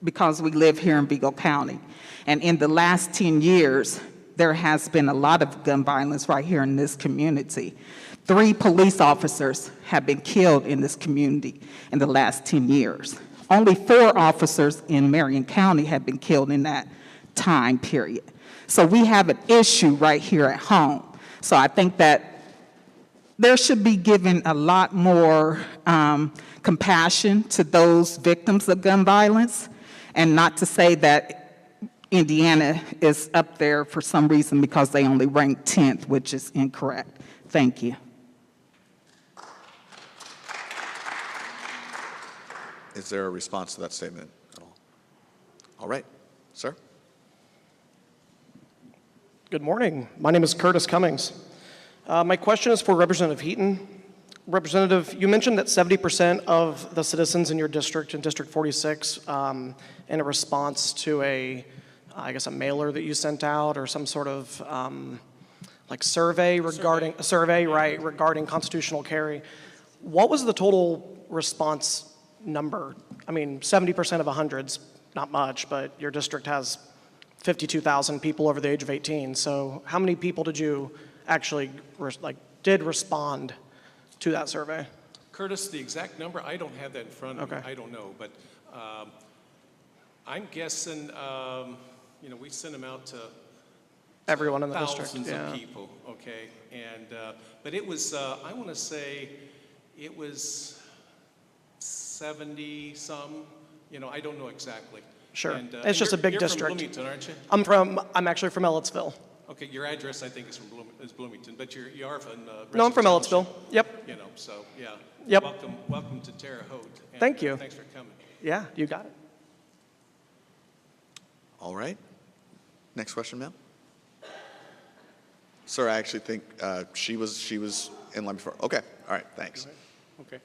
because we live here in Vigo County. And in the last 10 years, there has been a lot of gun violence right here in this community. 3 police officers have been killed in this community in the last 10 years. Only 4 officers in Marion County have been killed in that time period. So we have an issue right here at home. So I think that there should be given a lot more compassion to those victims of gun violence, and not to say that Indiana is up there for some reason because they only rank 10th, which is incorrect. Thank you. Is there a response to that statement at all? All right, sir. Good morning. My name is Curtis Cummings. My question is for Representative Heaton. Representative, you mentioned that 70% of the citizens in your district, in District 46, in a response to a mailer that you sent out or some sort of survey regarding regarding constitutional carry. What was the total response number? I mean, 70% of 100's not much, but your district has 52,000 people over the age of 18. So how many people did you actually did respond to that survey? Curtis, the exact number, I don't have that in front of me. I don't know, but I'm guessing, we sent them out to everyone in the district, thousands of people, okay? And, but it was, I want to say it was 70 some, I don't know exactly. Sure, and, it's just a big you're district. From Bloomington, aren't you? I'm actually from Ellettsville. Okay, your address I think is Bloomington, but you are from. No, I'm from Ellettsville. Yep. So yeah. Yep. Welcome to Terre Haute. And, Thank you. Thanks for coming. Yeah, you got it. All right. Next question, ma'am. Sir, I actually think she was in line before. Okay. All right. Thanks. Okay.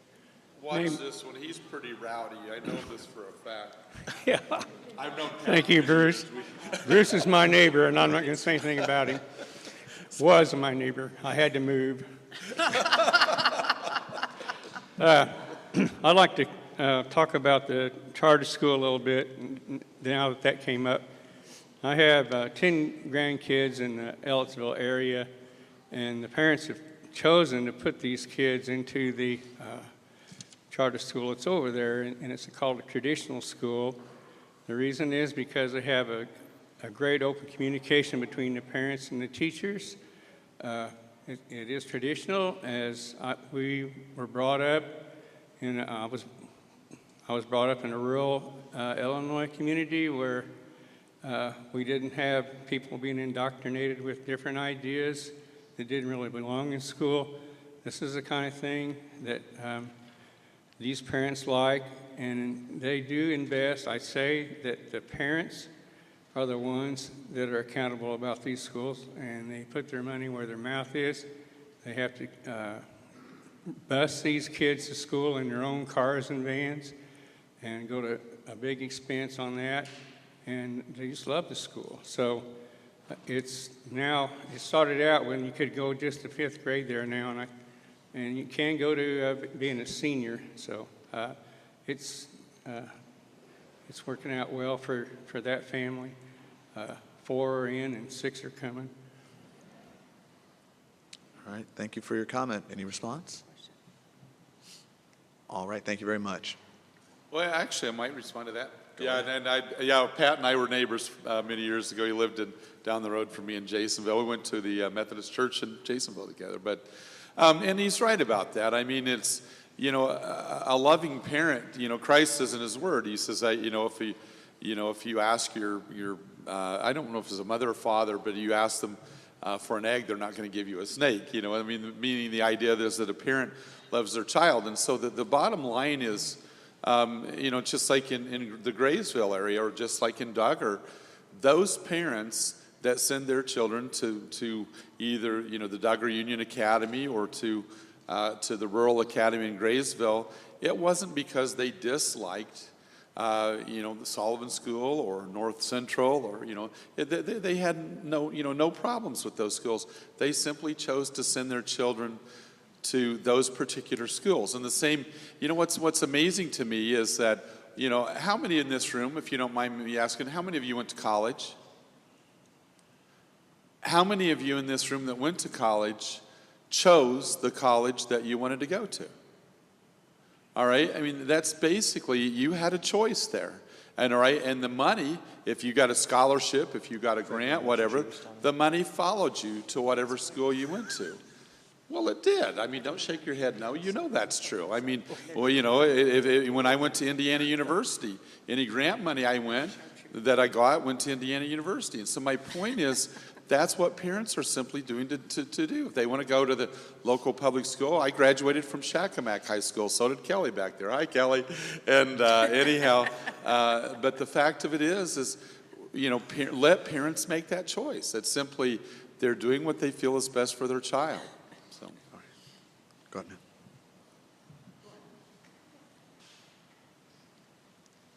Watch this one. He's pretty rowdy. I know this for a fact. Yeah. I've known. Thank you, Bruce. Bruce is my neighbor, and I'm not going to say anything about him. Was my neighbor. I had to move. I'd like to talk about the charter school a little bit now that came up. I have 10 grandkids in the Ellettsville area, and the parents have chosen to put these kids into the charter school that's over there, and it's called a traditional school. The reason is because they have a great open communication between the parents and the teachers. It is traditional, as we were brought up, and I was brought up in a rural Illinois community where we didn't have people being indoctrinated with different ideas that didn't really belong in school. This is the kind of thing that these parents like, and they do invest. I say that the parents are the ones that are accountable about these schools, and they put their money where their mouth is. They have to bus these kids to school in their own cars and vans and go to a big expense on that, and they just love the school. So it started out when you could go just to 5th grade there now, and you can go to being a senior. So it's working out well for that family. 4 are in and 6 are coming. All right. Thank you for your comment. Any response? All right. Thank you very much. Well, actually, I might respond to that. Pat and I were neighbors many years ago. He lived down the road from me in Jasonville. We went to the Methodist Church in Jasonville together. But and he's right about that. I mean, it's a loving parent. Christ says in His Word, He says that if you ask your I don't know if it's a mother or father, but you ask them for an egg, they're not going to give you a snake. Meaning the idea is that a parent loves their child, and so the bottom line is. Just like in the Graysville area or just like in Duggar, those parents that send their children to either, the Duggar Union Academy or to the Rural Academy in Graysville, it wasn't because they disliked, the Sullivan School or North Central or, they had no problems with those schools. They simply chose to send their children to those particular schools. And the same, what's amazing to me is that, how many in this room, if you don't mind me asking, how many of you went to college? How many of you in this room that went to college chose the college that you wanted to go to? All right, I mean, that's basically, you had a choice there. And all right, and the money, if you got a scholarship, if you got a grant, whatever, the money followed you to whatever school you went to. Well, it did. I mean, don't shake your head no. You know that's true. I mean, well, when I went to Indiana University, any grant money that I got went to Indiana University. And so my point is, that's what parents are simply doing to do. If they want to go to the local public school, I graduated from Shakamak High School. So did Kelly back there. Hi, Kelly. And anyhow, but the fact of it is let parents make that choice. It's simply they're doing what they feel is best for their child. So, all right. Go ahead, ma'am.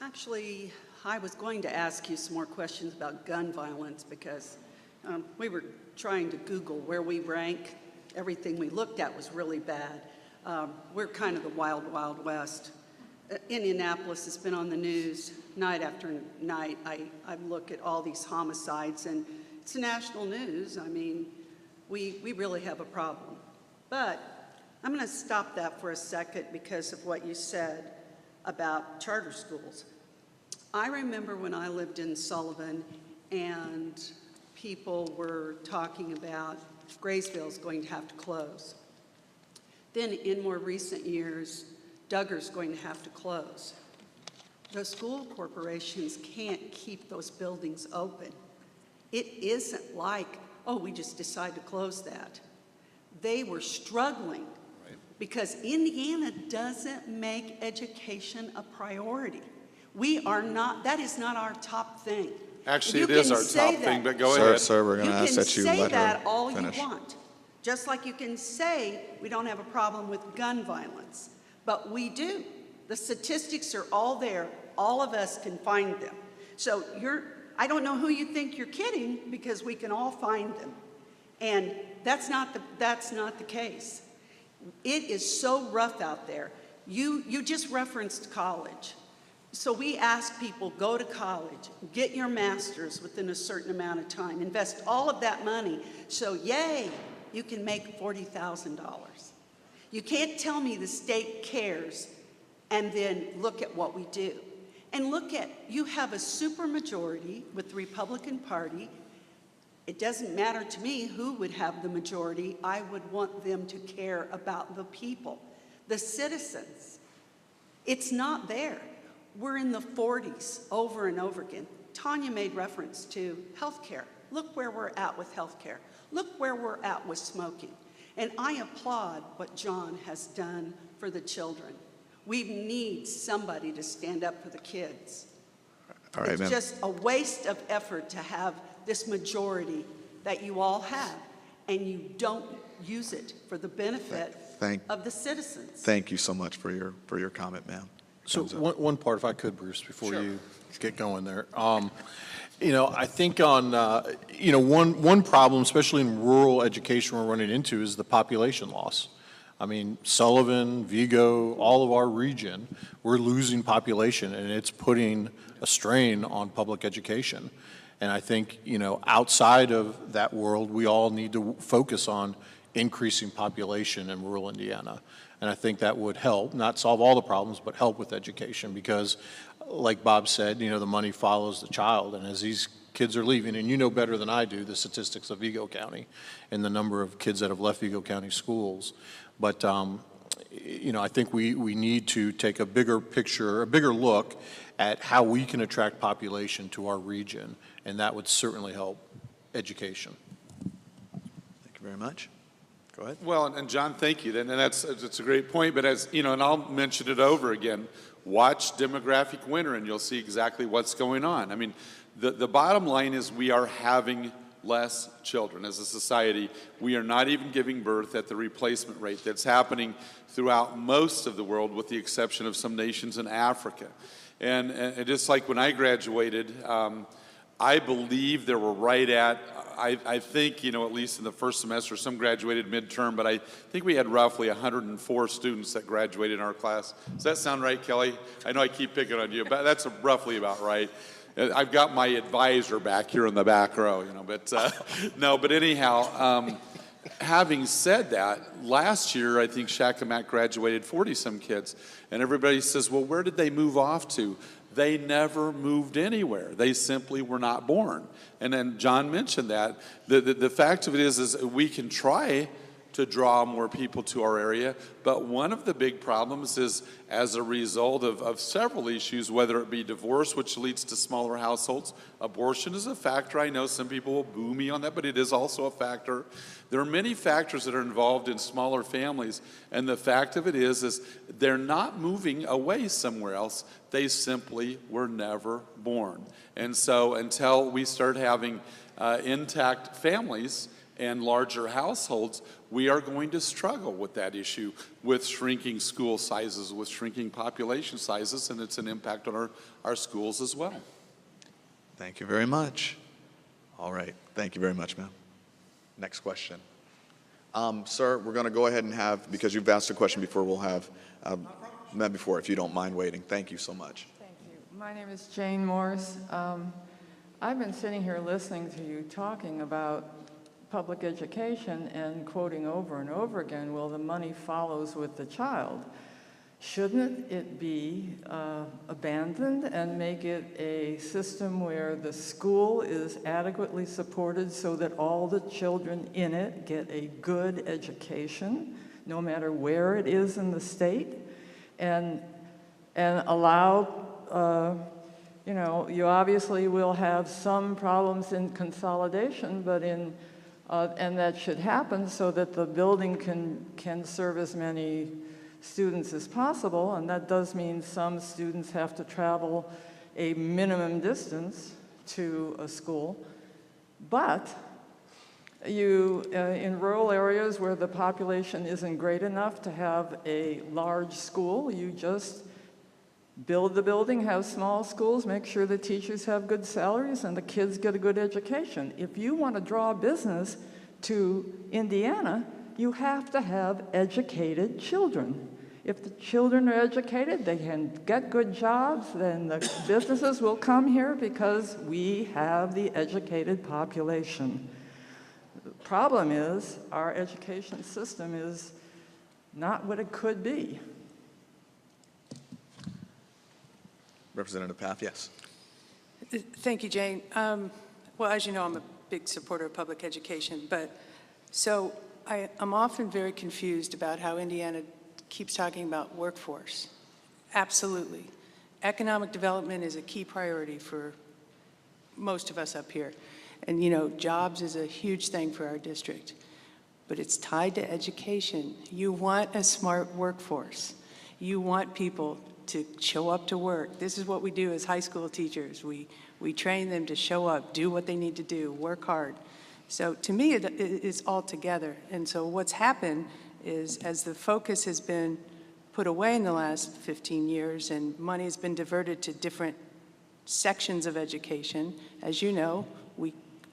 Actually, I was going to ask you some more questions about gun violence because we were trying to Google where we rank. Everything we looked at was really bad. We're kind of the wild, wild west. Indianapolis has been on the news night after night. I look at all these homicides, and it's national news. I mean, we really have a problem. But I'm going to stop that for a second because of what you said about charter schools. I remember when I lived in Sullivan and people were talking about Graysville's going to have to close. Then in more recent years, Duggar's going to have to close. The school corporations can't keep those buildings open. It isn't like, oh, we just decide to close that. They were struggling because Indiana doesn't make education a priority. That is not our top thing. Actually, it is our top thing, but go ahead. Sir, we're going to ask that you let her finish. You can say that all you want, just like you can say we don't have a problem with gun violence, but we do. The statistics are all there. All of us can find them. So I don't know who you think you're kidding because we can all find them. And that's not the case. It is so rough out there. You just referenced college. So we ask people, go to college, get your master's within a certain amount of time, invest all of that money, so yay, you can make $40,000. You can't tell me the state cares and then look at what we do. And you have a supermajority with the Republican Party. It doesn't matter to me who would have the majority. I would want them to care about the people, the citizens. It's not there. We're in the 40s over and over again. Tanya made reference to health care. Look where we're at with health care. Look where we're at with smoking. And I applaud what John has done for the children. We need somebody to stand up for the kids. All right, it's ma'am. just a waste of effort to have this majority that you all have, and you don't use it for the benefit of the citizens. Thank you so much for your comment, ma'am. So one part, if I could, Bruce, before you get going there. I think on, one problem, especially in rural education we're running into is the population loss. I mean, Sullivan, Vigo, all of our region, we're losing population, and it's putting a strain on public education. And I think, outside of that world, we all need to focus on increasing population in rural Indiana. And I think that would help, not solve all the problems, but help with education because, like Bob said, the money follows the child. And as these kids are leaving, and you know better than I do the statistics of Vigo County and the number of kids that have left Vigo County schools. But, I think we need to take a bigger picture, a bigger look at how we can attract population to our region. And that would certainly help education. Thank you very much. Go ahead. Well, and John, thank you. And that's a great point. But as you know, and I'll mention it over again. Watch demographic winter, and you'll see exactly what's going on. I mean, the bottom line is we are having less children as a society. We are not even giving birth at the replacement rate that's happening throughout most of the world, with the exception of some nations in Africa. And just like when I graduated, I believe there were right at, I think, you know, at least in the first semester, some graduated midterm, but I think we had roughly 104 students that graduated in our class. Does that sound right, Kelly? I know I keep picking on you, but that's roughly about right. I've got my advisor back here in the back row, you know, but no, but anyhow, having said that, last year I think Shakamak graduated 40-some kids, and everybody says, well, where did they move off to? They never moved anywhere. They simply were not born. And then John mentioned that. The fact of it is we can try to draw more people to our area, but one of the big problems is as a result of several issues, whether it be divorce, which leads to smaller households. Abortion is a factor. I know some people will boo me on that, but it is also a factor. There are many factors that are involved in smaller families, and the fact of it is they're not moving away somewhere else. They simply were never born. And so until we start having intact families and larger households, we are going to struggle with that issue, with shrinking school sizes, with shrinking population sizes, and it's an impact on our schools as well. Thank you very much. All right. Thank you very much, ma'am. Next question. Sir, we're going to go ahead and have, because you've asked a question before, we'll have Matt before, if you don't mind waiting. Thank you so much. Thank you. My name is Jane Morse. I've been sitting here listening to you talking about public education and quoting over and over again, well, the money follows with the child. Shouldn't it be abandoned and make it a system where the school is adequately supported so that all the children in it get a good education, no matter where it is in the state, and allow, you know, you obviously will have some problems in consolidation, but and that should happen so that the building can serve as many students as possible, and that does mean some students have to travel a minimum distance to a school. But you, in rural areas where the population isn't great enough to have a large school, you just build the building, have small schools, make sure the teachers have good salaries and the kids get a good education. If you want to draw business to Indiana, you have to have educated children. If the children are educated, they can get good jobs, then the businesses will come here because we have the educated population. The problem is our education system is not what it could be. Representative Path, yes. Thank you, Jane. Well, as you know, I'm a big supporter of public education, but so I'm often very confused about how Indiana keeps talking about workforce. Absolutely. Economic development is a key priority for most of us up here. And, you know, jobs is a huge thing for our district, but it's tied to education. You want a smart workforce. You want people to show up to work. This is what we do as high school teachers. We train them to show up, do what they need to do, work hard. So to me, it is all together. And so what's happened is as the focus has been put away in the last 15 years and money has been diverted to different sections of education, as you know,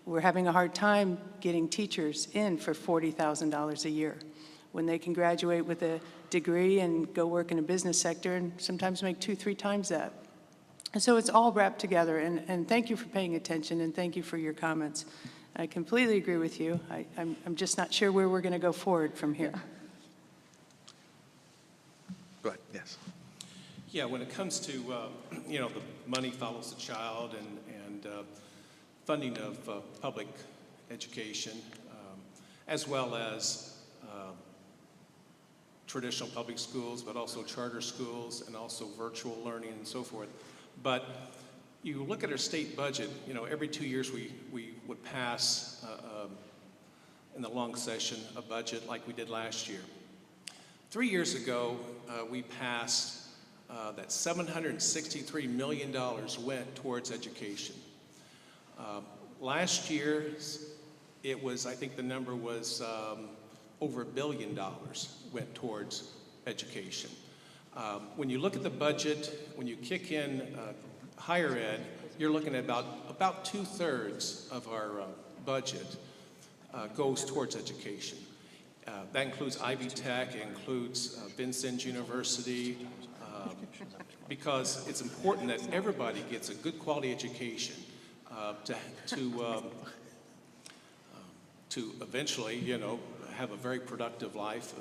we're having a hard time getting teachers in for $40,000 a year when they can graduate with a degree and go work in a business sector and sometimes make 2-3 times that. And so it's all wrapped together, and thank you for paying attention, and thank you for your comments. I completely agree with you. I'm just not sure where we're going to go forward from here. Go ahead, yes. Yeah, when it comes to, you know, the money follows the child and funding of public education, as well as traditional public schools, but also charter schools and also virtual learning and so forth. But you look at our state budget, you know, every 2 years we would pass in the long session a budget like we did last year. 3 years ago, we passed that $763 million went towards education. Last year, it was, I think the number was over $1 billion went towards education. When you look at the budget, when you kick in higher ed, you're looking at about 2/3 of our budget goes towards education. That includes Ivy Tech, it includes Vincennes University, because it's important that everybody gets a good quality education to eventually, you know, have a very productive life,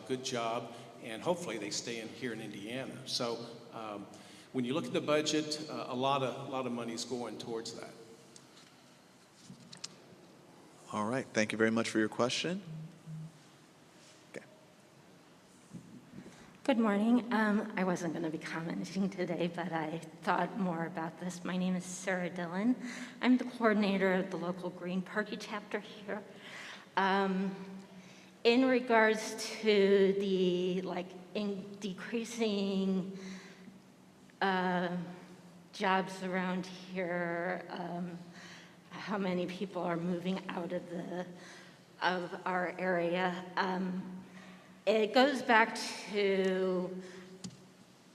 good job, and hopefully they stay in here in Indiana. So when you look at the budget, a lot of money is going towards that. All right, thank you very much for your question. Okay. Good morning. I wasn't going to be commenting today, but I thought more about this. My name is Sarah Dillon. I'm the coordinator of the local Green Party chapter here. In regards to the decreasing jobs around here, how many people are moving out of our area, it goes back to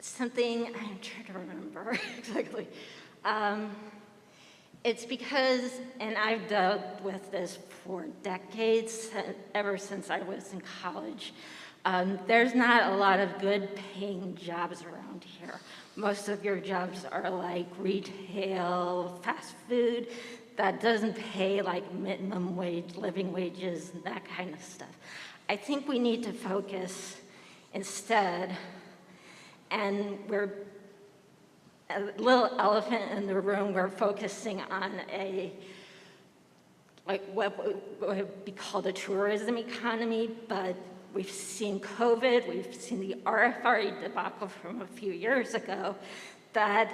something I'm trying to remember exactly. It's because, and I've dealt with this for decades, ever since I was in college, there's not a lot of good paying jobs around here. Most of your jobs are like retail, fast food, that doesn't pay like minimum wage, living wages, and that kind of stuff. I think we need to focus instead, and we're a little elephant in the room, we're focusing on what would be called a tourism economy, but we've seen COVID, we've seen the RFRE debacle from a few years ago. That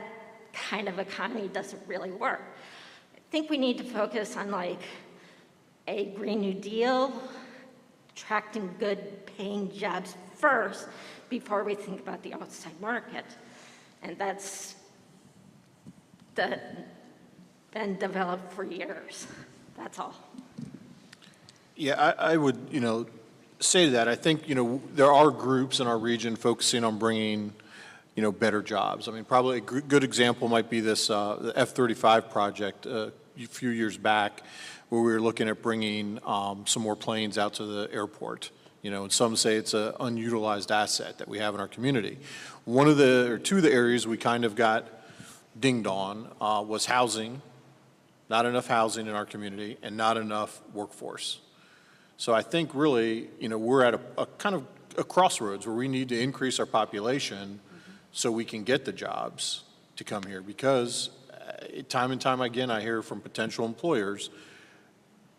kind of economy doesn't really work. I think we need to focus on like a Green New Deal, attracting good paying jobs first before we think about the outside market. And that's been developed for years. That's all. Yeah, I would, say to that, I think, there are groups in our region focusing on bringing, better jobs. I mean, probably a good example might be this, the F-35 project a few years back, where we were looking at bringing some more planes out to the airport. And some say it's an unutilized asset that we have in our community. Two of the areas we kind of got dinged on was housing, not enough housing in our community, and not enough workforce. So I think really, we're at a kind of a crossroads where we need to increase our population so we can get the jobs to come here, because time and time again I hear from potential employers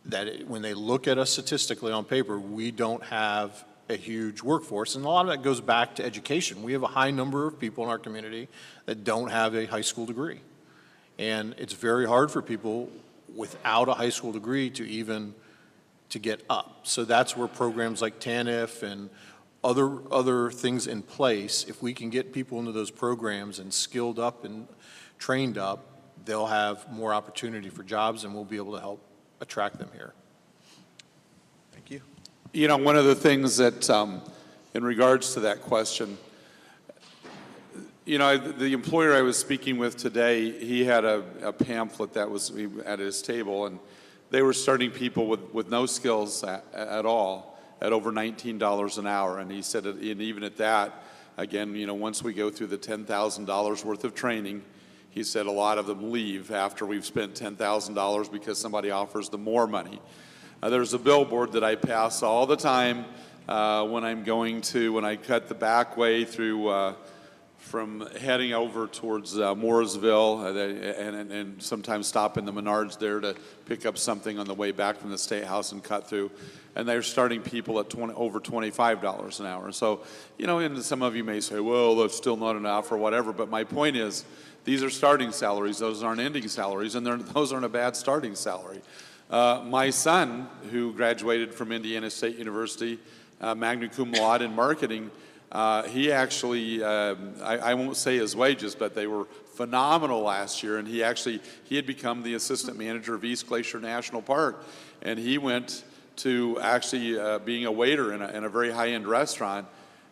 that when they look at us statistically on paper, we don't have a huge workforce. And a lot of that goes back to education. We have a high number of people in our community that don't have a high school degree. And it's very hard for people without a high school degree to get up. So that's where programs like TANF and other things in place, if we can get people into those programs and skilled up and trained up, they'll have more opportunity for jobs, and we'll be able to help attract them here. Thank you. One of the things that, in regards to that question, the employer I was speaking with today, he had a pamphlet that was at his table, and they were starting people with no skills at all at over $19 an hour. And he said, and even at that, again, once we go through the $10,000 worth of training, he said a lot of them leave after we've spent $10,000 because somebody offers them more money. There's a billboard that I pass all the time when I cut the back way through from heading over towards Mooresville, and sometimes stop in the Menards there to pick up something on the way back from the State House and cut through. And they're starting people at over $25 an hour. So, and some of you may say, well, that's still not enough or whatever, but my point is, these are starting salaries. Those aren't ending salaries, and those aren't a bad starting salary. My son, who graduated from Indiana State University, magna cum laude in marketing, he actually, I won't say his wages, but they were phenomenal last year, and he had become the assistant manager of East Glacier National Park, and he went to actually being a waiter in a very high-end restaurant,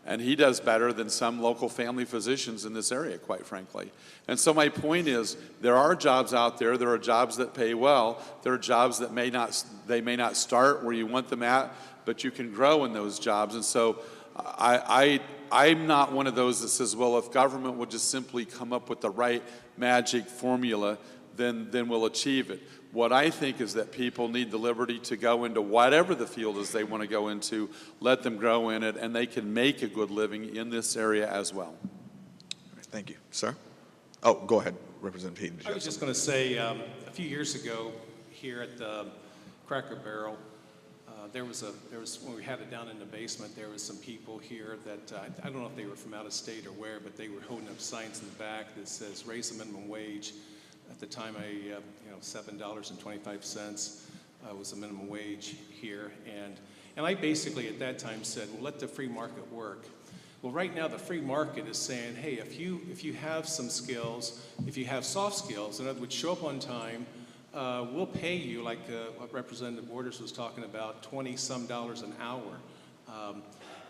and he does better than some local family physicians in this area, quite frankly. And so my point is, there are jobs out there, there are jobs that pay well, there are jobs that may not start where you want them at, but you can grow in those jobs. And so I'm not one of those that says, well, if government would just simply come up with the right magic formula, then we'll achieve it. What I think is that people need the liberty to go into whatever the field is they want to go into, let them grow in it, and they can make a good living in this area as well. Thank you. Sir? Oh, go ahead, Representative Heaton. I was just going to say, a few years ago here at the Crackerbarrel, there was when we had it down in the basement, there was some people here that, I don't know if they were from out of state or where, but they were holding up signs in the back that says, raise the minimum wage. At the time, $7.25 was the minimum wage here. And I basically at that time said, well, let the free market work. Well, right now the free market is saying, hey, if you have some skills, if you have soft skills, in other words, show up on time, we'll pay you, like what Representative Borders was talking about, $20-some an hour.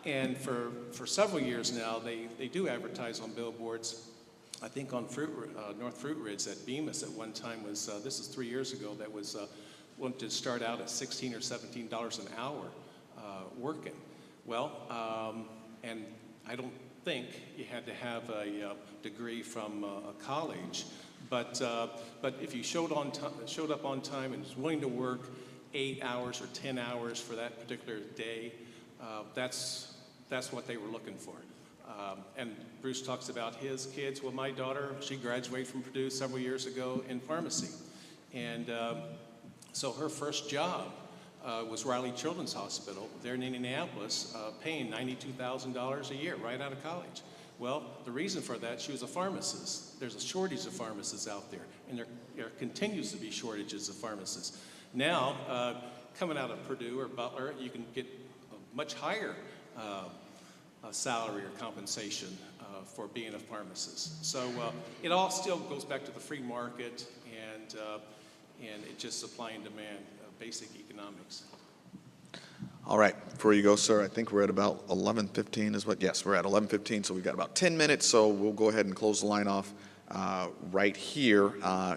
And for several years now, they do advertise on billboards. I think on North Fruit Ridge at Bemis at one time was, this is 3 years ago, that was wanted to start out at $16 or $17 an hour working. Well, and I don't think you had to have a degree from a college, but if you showed up on time and was willing to work 8 hours or 10 hours for that particular day, that's what they were looking for. And Bruce talks about his kids. Well, my daughter, she graduated from Purdue several years ago in pharmacy. And so her first job was Riley Children's Hospital there in Indianapolis, paying $92,000 a year right out of college. Well, the reason for that, she was a pharmacist. There's a shortage of pharmacists out there, and there continues to be shortages of pharmacists. Now, coming out of Purdue or Butler, you can get a much higher salary or compensation for being a pharmacist. So it all still goes back to the free market and it's just supply and demand, basic economics. All right, before you go, sir, I think we're at about 11:15 is what, yes, we're at 11:15, so we've got about 10 minutes, so we'll go ahead and close the line off right here.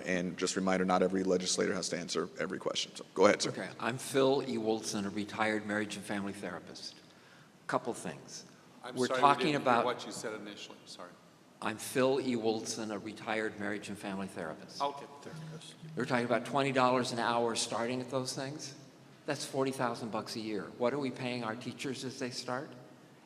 And just a reminder, not every legislator has to answer every question. So go ahead, sir. Okay, I'm Phil Ewaldson, a retired marriage and family therapist. Couple things. We're talking about what you said initially. Sorry. I'm Phil Ewaldson, a retired marriage and family therapist. Okay. We're talking about $20 an hour starting at those things. That's $40,000 a year. What are we paying our teachers as they start?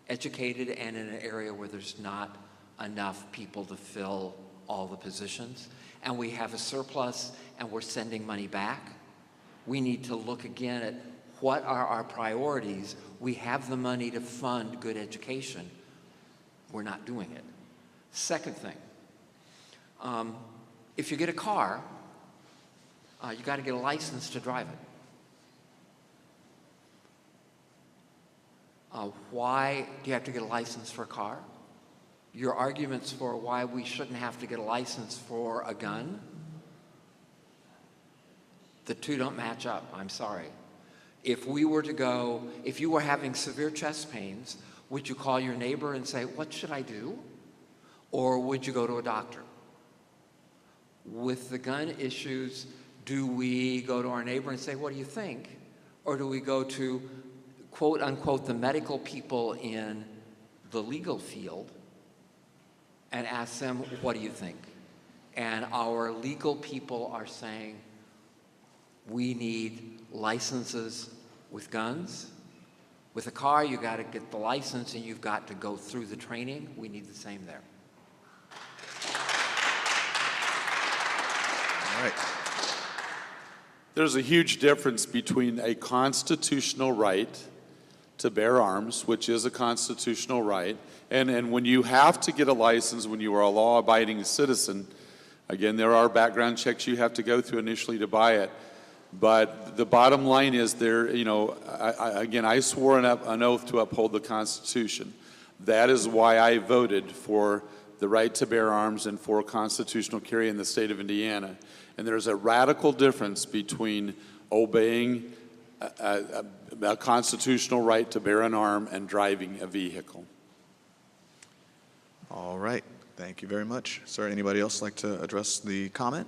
Educated and in an area where there's not enough people to fill all the positions, and we have a surplus and we're sending money back. We need to look again at what are our priorities. We have the money to fund good education. We're not doing it. Second thing, if you get a car, you got to get a license to drive it. Why do you have to get a license for a car? Your arguments for why we shouldn't have to get a license for a gun, the two don't match up, I'm sorry. If we were to go, if you were having severe chest pains, would you call your neighbor and say, what should I do? Or would you go to a doctor? With the gun issues, do we go to our neighbor and say, what do you think? Or do we go to, quote unquote, the medical people in the legal field and ask them, what do you think? And our legal people are saying, we need licenses with guns. With a car, you got to get the license and you've got to go through the training. We need the same there. All right. There's a huge difference between a constitutional right to bear arms, which is a constitutional right, and when you have to get a license when you are a law-abiding citizen. Again, there are background checks you have to go through initially to buy it. But the bottom line is there, you know, again, I swore an oath to uphold the Constitution. That is why I voted for the right to bear arms and for constitutional carry in the state of Indiana. And there's a radical difference between obeying a constitutional right to bear an arm and driving a vehicle. All right. Thank you very much. Sir, anybody else like to address the comment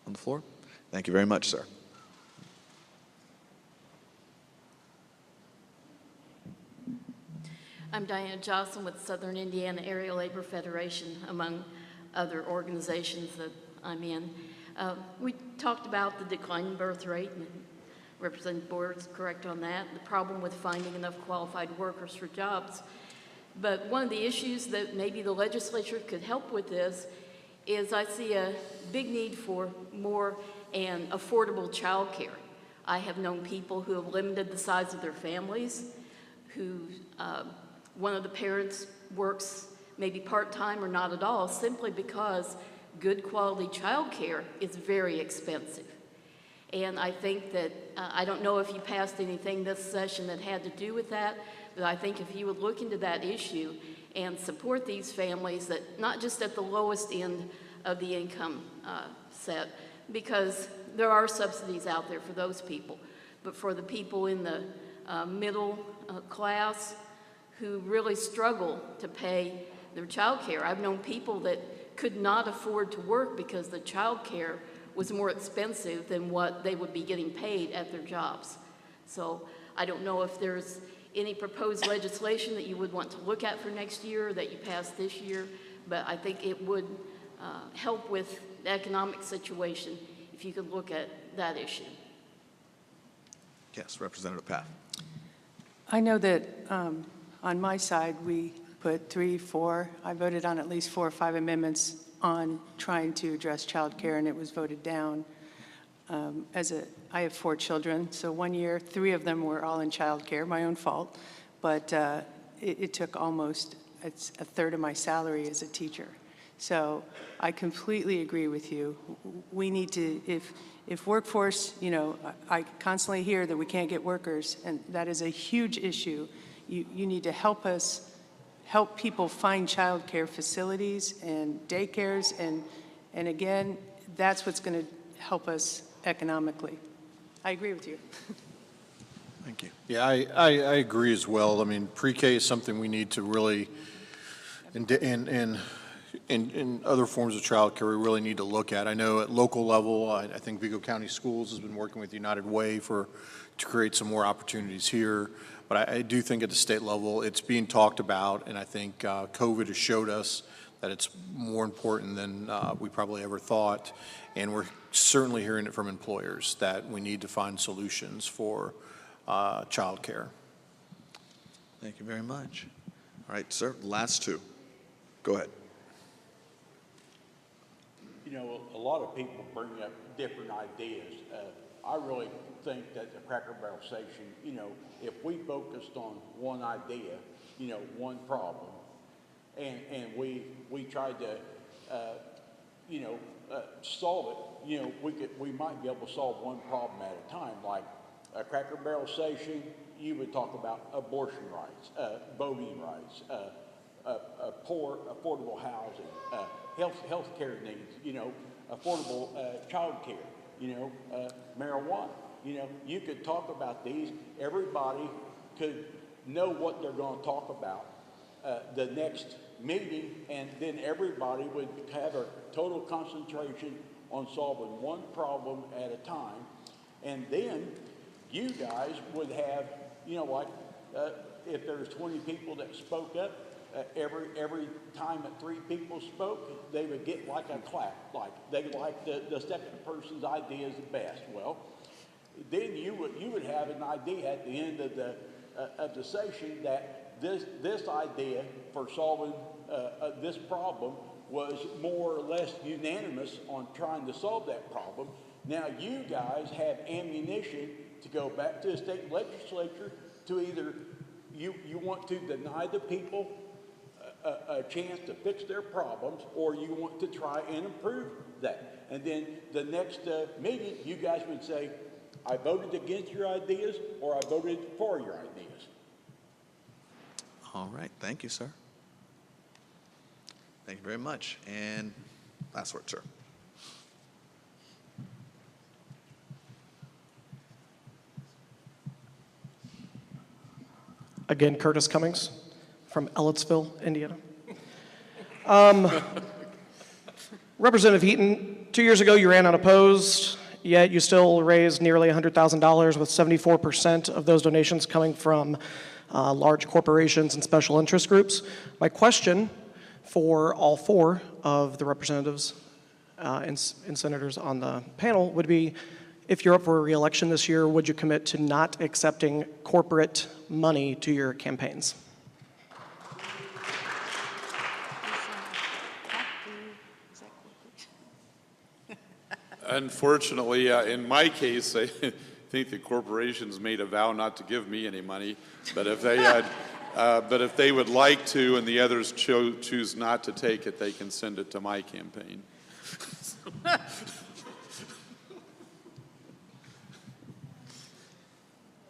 on the floor? Thank you very much, sir. I'm Diana Johnson with Southern Indiana Area Labor Federation, among other organizations that I'm in. We talked about the declining birth rate, and Representative Board's correct on that, the problem with finding enough qualified workers for jobs. But one of the issues that maybe the legislature could help with this is I see a big need for more and affordable child care. I have known people who have limited the size of their families, who one of the parents works maybe part-time or not at all, simply because good quality child care is very expensive. And I think that, I don't know if you passed anything this session that had to do with that, but I think if you would look into that issue and support these families, that not just at the lowest end of the income set, because there are subsidies out there for those people, but for the people in the middle class who really struggle to pay their child care. I've known people that could not afford to work because the child care was more expensive than what they would be getting paid at their jobs. So I don't know if there's any proposed legislation that you would want to look at for next year that you passed this year, but I think it would help with the economic situation if you could look at that issue. Yes, Representative Path. I know that on my side, we put 3, 4, I voted on at least 4 or 5 amendments on trying to address child care, and it was voted down. I have 4 children, so one year, 3 of them were all in child care, my own fault, but it took almost, it's a third of my salary as a teacher. So I completely agree with you. We need to, if workforce, you know, I constantly hear that we can't get workers, and that is a huge issue. You need to help us, help people find child care facilities and daycares, and again, that's what's going to help us economically. I agree with you. Thank you. Yeah, I agree as well. I mean, pre-K is something we need to really, in other forms of child care, we really need to look at. I know at local level, I think Vigo County Schools has been working with United Way to create some more opportunities here. But I do think at the state level, it's being talked about, and I think COVID has showed us that it's more important than we probably ever thought. And we're certainly hearing it from employers that we need to find solutions for child care. Thank you very much. All right, sir, last 2. Go ahead. You know, a lot of people bring up different ideas. I really think that the Crackerbarrel station, you know, if we focused on one idea, you know, one problem, and we tried to, you know, solve it, you know, we might be able to solve one problem at a time. Like a Crackerbarrel station, you would talk about abortion rights, voting rights, poor affordable housing, health care needs, you know, affordable child care, you know, marijuana. You know, you could talk about these. Everybody could know what they're going to talk about the next meeting, and then everybody would have a total concentration on solving one problem at a time. And then you guys would have, you know, like if there's 20 people that spoke up, every time that 3 people spoke, they would get like a clap, like they liked the second person's idea is the best. Well, then you would have an idea at the end of the session that this idea for solving this problem was more or less unanimous on trying to solve that problem. Now you guys have ammunition to go back to the state legislature to either you want to deny the people a chance to fix their problems, or you want to try and improve that. And then the next meeting, you guys would say, I voted against your ideas or I voted for your ideas. All right, thank you, sir. Thank you very much. And last word, sir. Again, Curtis Cummings from Ellettsville, Indiana. Representative Heaton, 2 years ago you ran unopposed, yet you still raised nearly $100,000 with 74% of those donations coming from large corporations and special interest groups. My question for all four of the representatives and senators on the panel would be, if you're up for re-election this year, would you commit to not accepting corporate money to your campaigns? Unfortunately, in my case, I think the corporations made a vow not to give me any money. But if they had, but if they would like to, and the others choose not to take it, they can send it to my campaign.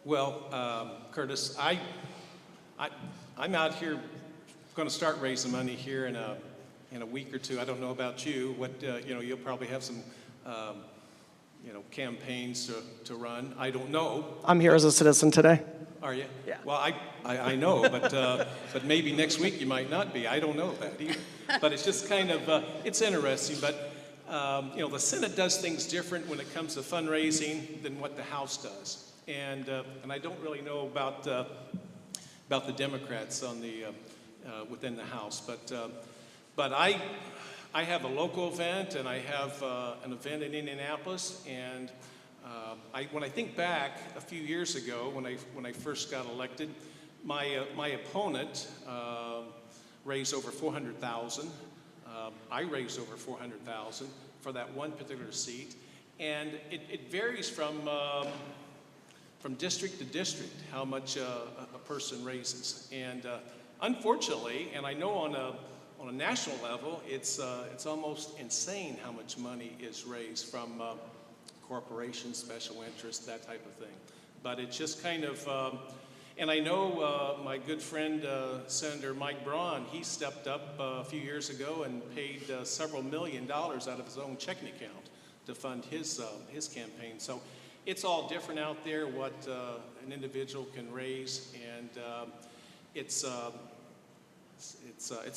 Well, Curtis, I'm out here going to start raising money here in a week or two. I don't know about you. You'll probably have some campaigns to run. I don't know. I'm here as a citizen today. Are you? Yeah. Well, I know, but maybe next week you might not be. I don't know that either. But it's just kind of it's interesting. But the Senate does things different when it comes to fundraising than what the House does, and I don't really know about the Democrats on the within the House, but I have a local event, and I have an event in Indianapolis, and when I think back a few years ago, when I first got elected, my opponent raised over $400,000. I raised over $400,000 for that one particular seat, and it varies from district to district how much a person raises, and unfortunately, and I know on a national level, it's almost insane how much money is raised from corporations, special interests, that type of thing. But it's just kind of, and I know my good friend Senator Mike Braun, he stepped up a few years ago and paid several $1 million out of his own checking account to fund his campaign. So it's all different out there what an individual can raise, and it's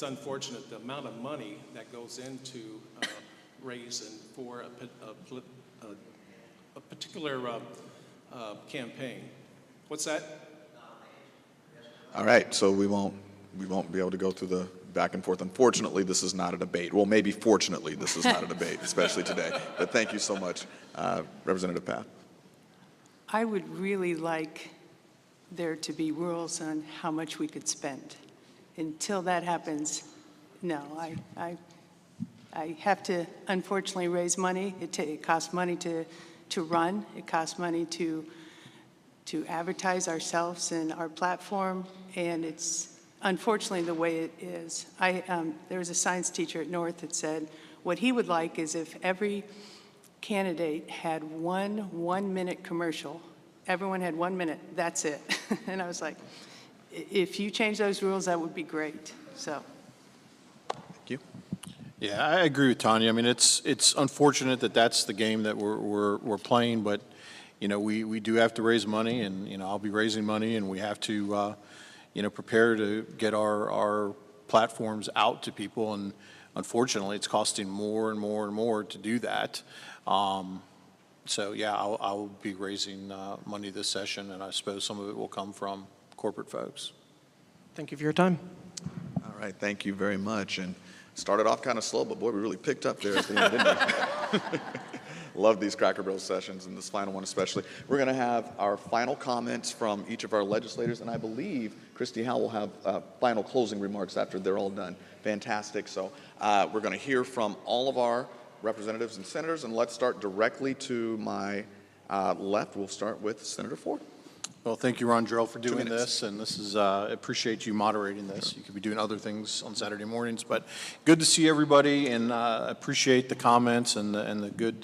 unfortunate the amount of money that goes into raising for a particular campaign. What's that? All right, so we won't be able to go through the back and forth. Unfortunately, this is not a debate. Well, maybe fortunately, this is not a debate, especially today. But thank you so much, Representative Path. I would really like there to be rules on how much we could spend. Until that happens, no, I have to unfortunately raise money. It costs money to run. It costs money to advertise ourselves and our platform, and it's unfortunately the way it is. There was a science teacher at North that said what he would like is if every candidate had one-minute commercial. Everyone had 1 minute. That's it. And I was like, if you change those rules, that would be great. So. Thank you. Yeah, I agree with Tanya. I mean, it's unfortunate that that's the game that we're playing, but we do have to raise money, and I'll be raising money, and we have to prepare to get our platforms out to people, and unfortunately, it's costing more and more and more to do that. So yeah, I'll be raising money this session, and I suppose some of it will come from corporate folks. Thank you for your time. All right, thank you very much. And started off kind of slow, but boy, we really picked up there at the end, didn't we? Love these Crackerbarrel sessions, and this final one especially. We're going to have our final comments from each of our legislators, and I believe Christy Howe will have final closing remarks after they're all done. Fantastic. So we're going to hear from all of our representatives and senators, and let's start directly to my left. We'll start with Senator Ford. Well, thank you, Rondrell, for 2 doing minutes. this, and this is, I appreciate you moderating this. You could be doing other things on Saturday mornings, but good to see everybody, and appreciate the comments and the good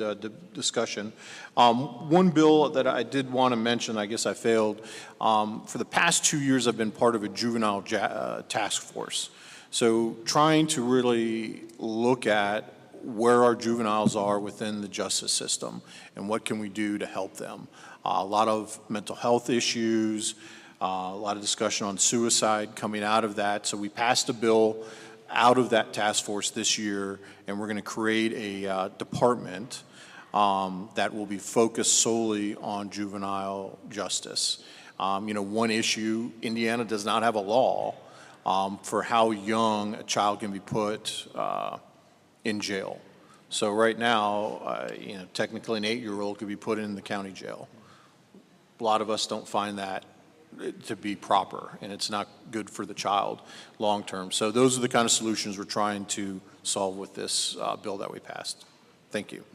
discussion. One bill that I did want to mention, I guess I failed, for the past 2 years, I've been part of a juvenile task force. So trying to really look at where our juveniles are within the justice system and what can we do to help them. A lot of mental health issues, a lot of discussion on suicide coming out of that. So we passed a bill out of that task force this year, and we're going to create a department that will be focused solely on juvenile justice. One issue, Indiana does not have a law for how young a child can be put in jail. So right now, technically an 8-year-old could be put in the county jail. A lot of us don't find that to be proper, and it's not good for the child long term. So those are the kind of solutions we're trying to solve with this bill that we passed. Thank you.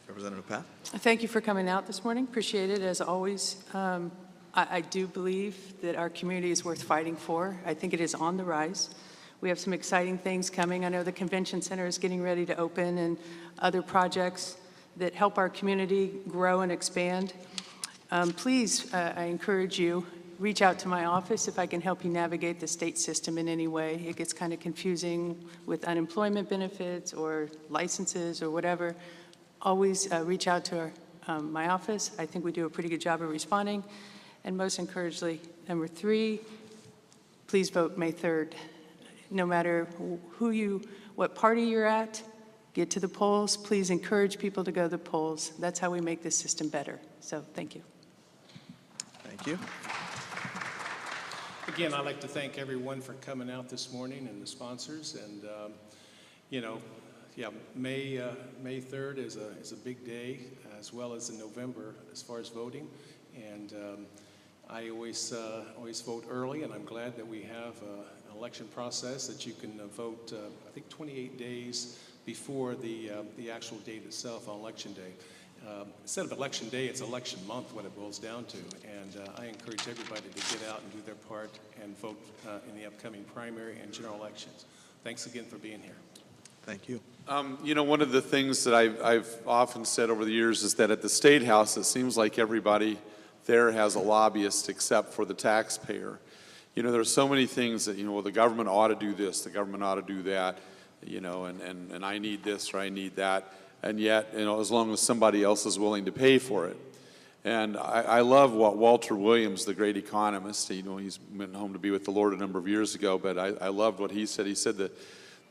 Representative Pat? Thank you for coming out this morning. Appreciate it, as always. I do believe that our community is worth fighting for. I think it is on the rise. We have some exciting things coming. I know the convention center is getting ready to open, and other projects that help our community grow and expand. Please, I encourage you, reach out to my office if I can help you navigate the state system in any way. It gets kind of confusing with unemployment benefits or licenses or whatever. Always reach out to my office. I think we do a pretty good job of responding. And most encouragingly, number 3, please vote May 3rd. No matter what party you're at, get to the polls. Please encourage people to go to the polls. That's how we make this system better. So thank you. Thank you. Again, I'd like to thank everyone for coming out this morning and the sponsors. And, May 3rd is a big day, as well as in November as far as voting. And I always vote early, and I'm glad that we have an election process that you can vote, I think, 28 days before the actual date itself on Election Day. Instead of Election Day, it's election month, what it boils down to. And I encourage everybody to get out and do their part and vote in the upcoming primary and general elections. Thanks again for being here. Thank you. One of the things that I've often said over the years is that at the State House, it seems like everybody there has a lobbyist except for the taxpayer. There are so many things that, well, the government ought to do this, the government ought to do that, and I need this or I need that. And yet, as long as somebody else is willing to pay for it. And I love what Walter Williams, the great economist, he's went home to be with the Lord a number of years ago, but I loved what he said. He said that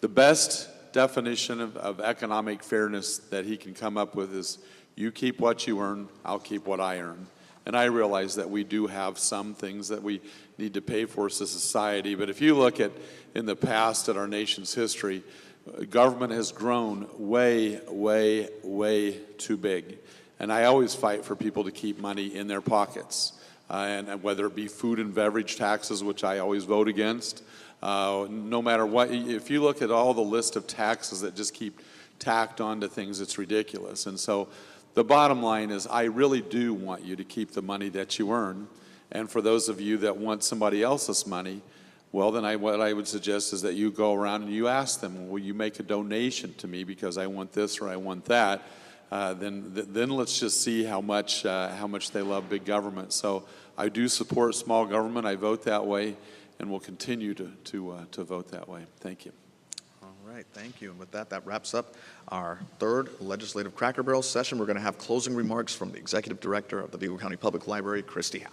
the best definition of economic fairness that he can come up with is, you keep what you earn, I'll keep what I earn. And I realize that we do have some things that we need to pay for as a society, but if you look at in the past at our nation's history, government has grown way, way, way too big. And I always fight for people to keep money in their pockets. And whether it be food and beverage taxes, which I always vote against, no matter what, if you look at all the list of taxes that just keep tacked onto things, it's ridiculous. And so the bottom line is, I really do want you to keep the money that you earn. And for those of you that want somebody else's money, well, then what I would suggest is that you go around and you ask them, will you make a donation to me because I want this or I want that? Then let's just see how much they love big government. So I do support small government. I vote that way, and will continue to vote that way. Thank you. All right, thank you. And with that wraps up our third legislative Cracker Barrel session. We're going to have closing remarks from the Executive Director of the Vigo County Public Library, Christy Howe.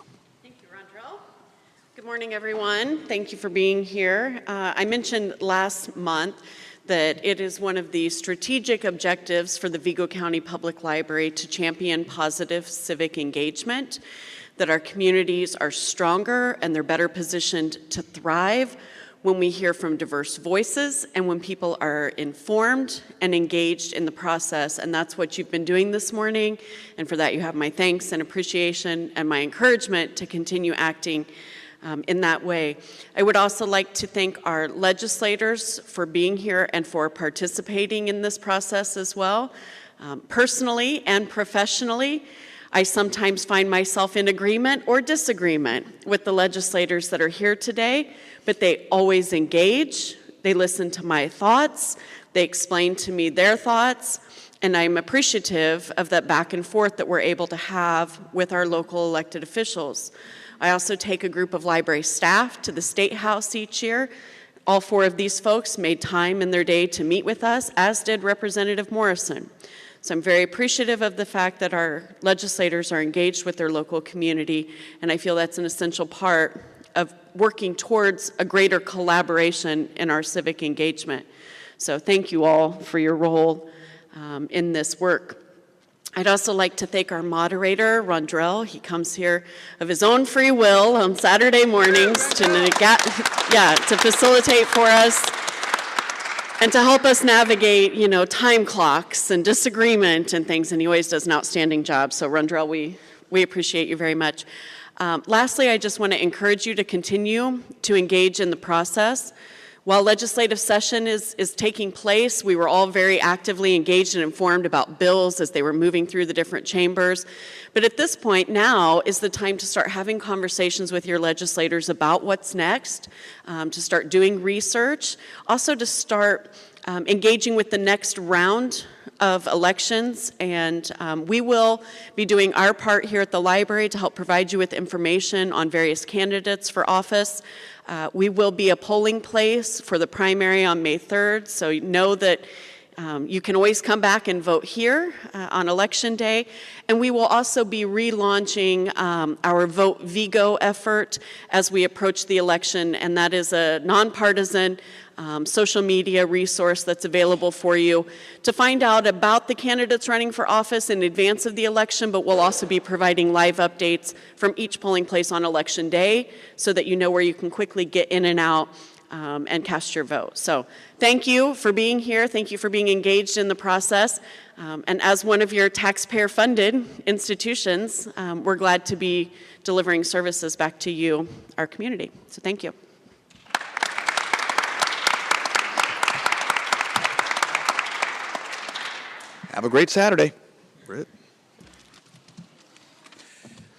Good morning, everyone. Thank you for being here. I mentioned last month that it is one of the strategic objectives for the Vigo County Public Library to champion positive civic engagement, that our communities are stronger and they're better positioned to thrive when we hear from diverse voices and when people are informed and engaged in the process. And that's what you've been doing this morning. And for that, you have my thanks and appreciation and my encouragement to continue acting in that way. I would also like to thank our legislators for being here and for participating in this process as well. Personally and professionally, I sometimes find myself in agreement or disagreement with the legislators that are here today, but they always engage, they listen to my thoughts, they explain to me their thoughts, and I'm appreciative of that back and forth that we're able to have with our local elected officials. I also take a group of library staff to the State House each year. All 4 of these folks made time in their day to meet with us, as did Representative Morrison. So I'm very appreciative of the fact that our legislators are engaged with their local community, and I feel that's an essential part of working towards a greater collaboration in our civic engagement. So thank you all for your role in this work. I'd also like to thank our moderator, Rondrell. He comes here of his own free will on Saturday mornings to facilitate for us and to help us navigate, time clocks and disagreement and things, and he always does an outstanding job. So Rondrell, we appreciate you very much. Lastly, I just want to encourage you to continue to engage in the process. While legislative session is taking place, we were all very actively engaged and informed about bills as they were moving through the different chambers. But at this point now is the time to start having conversations with your legislators about what's next, to start doing research, also to start engaging with the next round of elections, and we will be doing our part here at the library to help provide you with information on various candidates for office. We will be a polling place for the primary on May 3rd, so know that you can always come back and vote here on Election Day. And we will also be relaunching our Vote Vigo effort as we approach the election, and that is a nonpartisan social media resource that's available for you to find out about the candidates running for office in advance of the election, but we'll also be providing live updates from each polling place on Election Day so that you know where you can quickly get in and out and cast your vote. So thank you for being here. Thank you for being engaged in the process. And as one of your taxpayer-funded institutions, we're glad to be delivering services back to you, our community. So thank you. Have a great Saturday. Britt.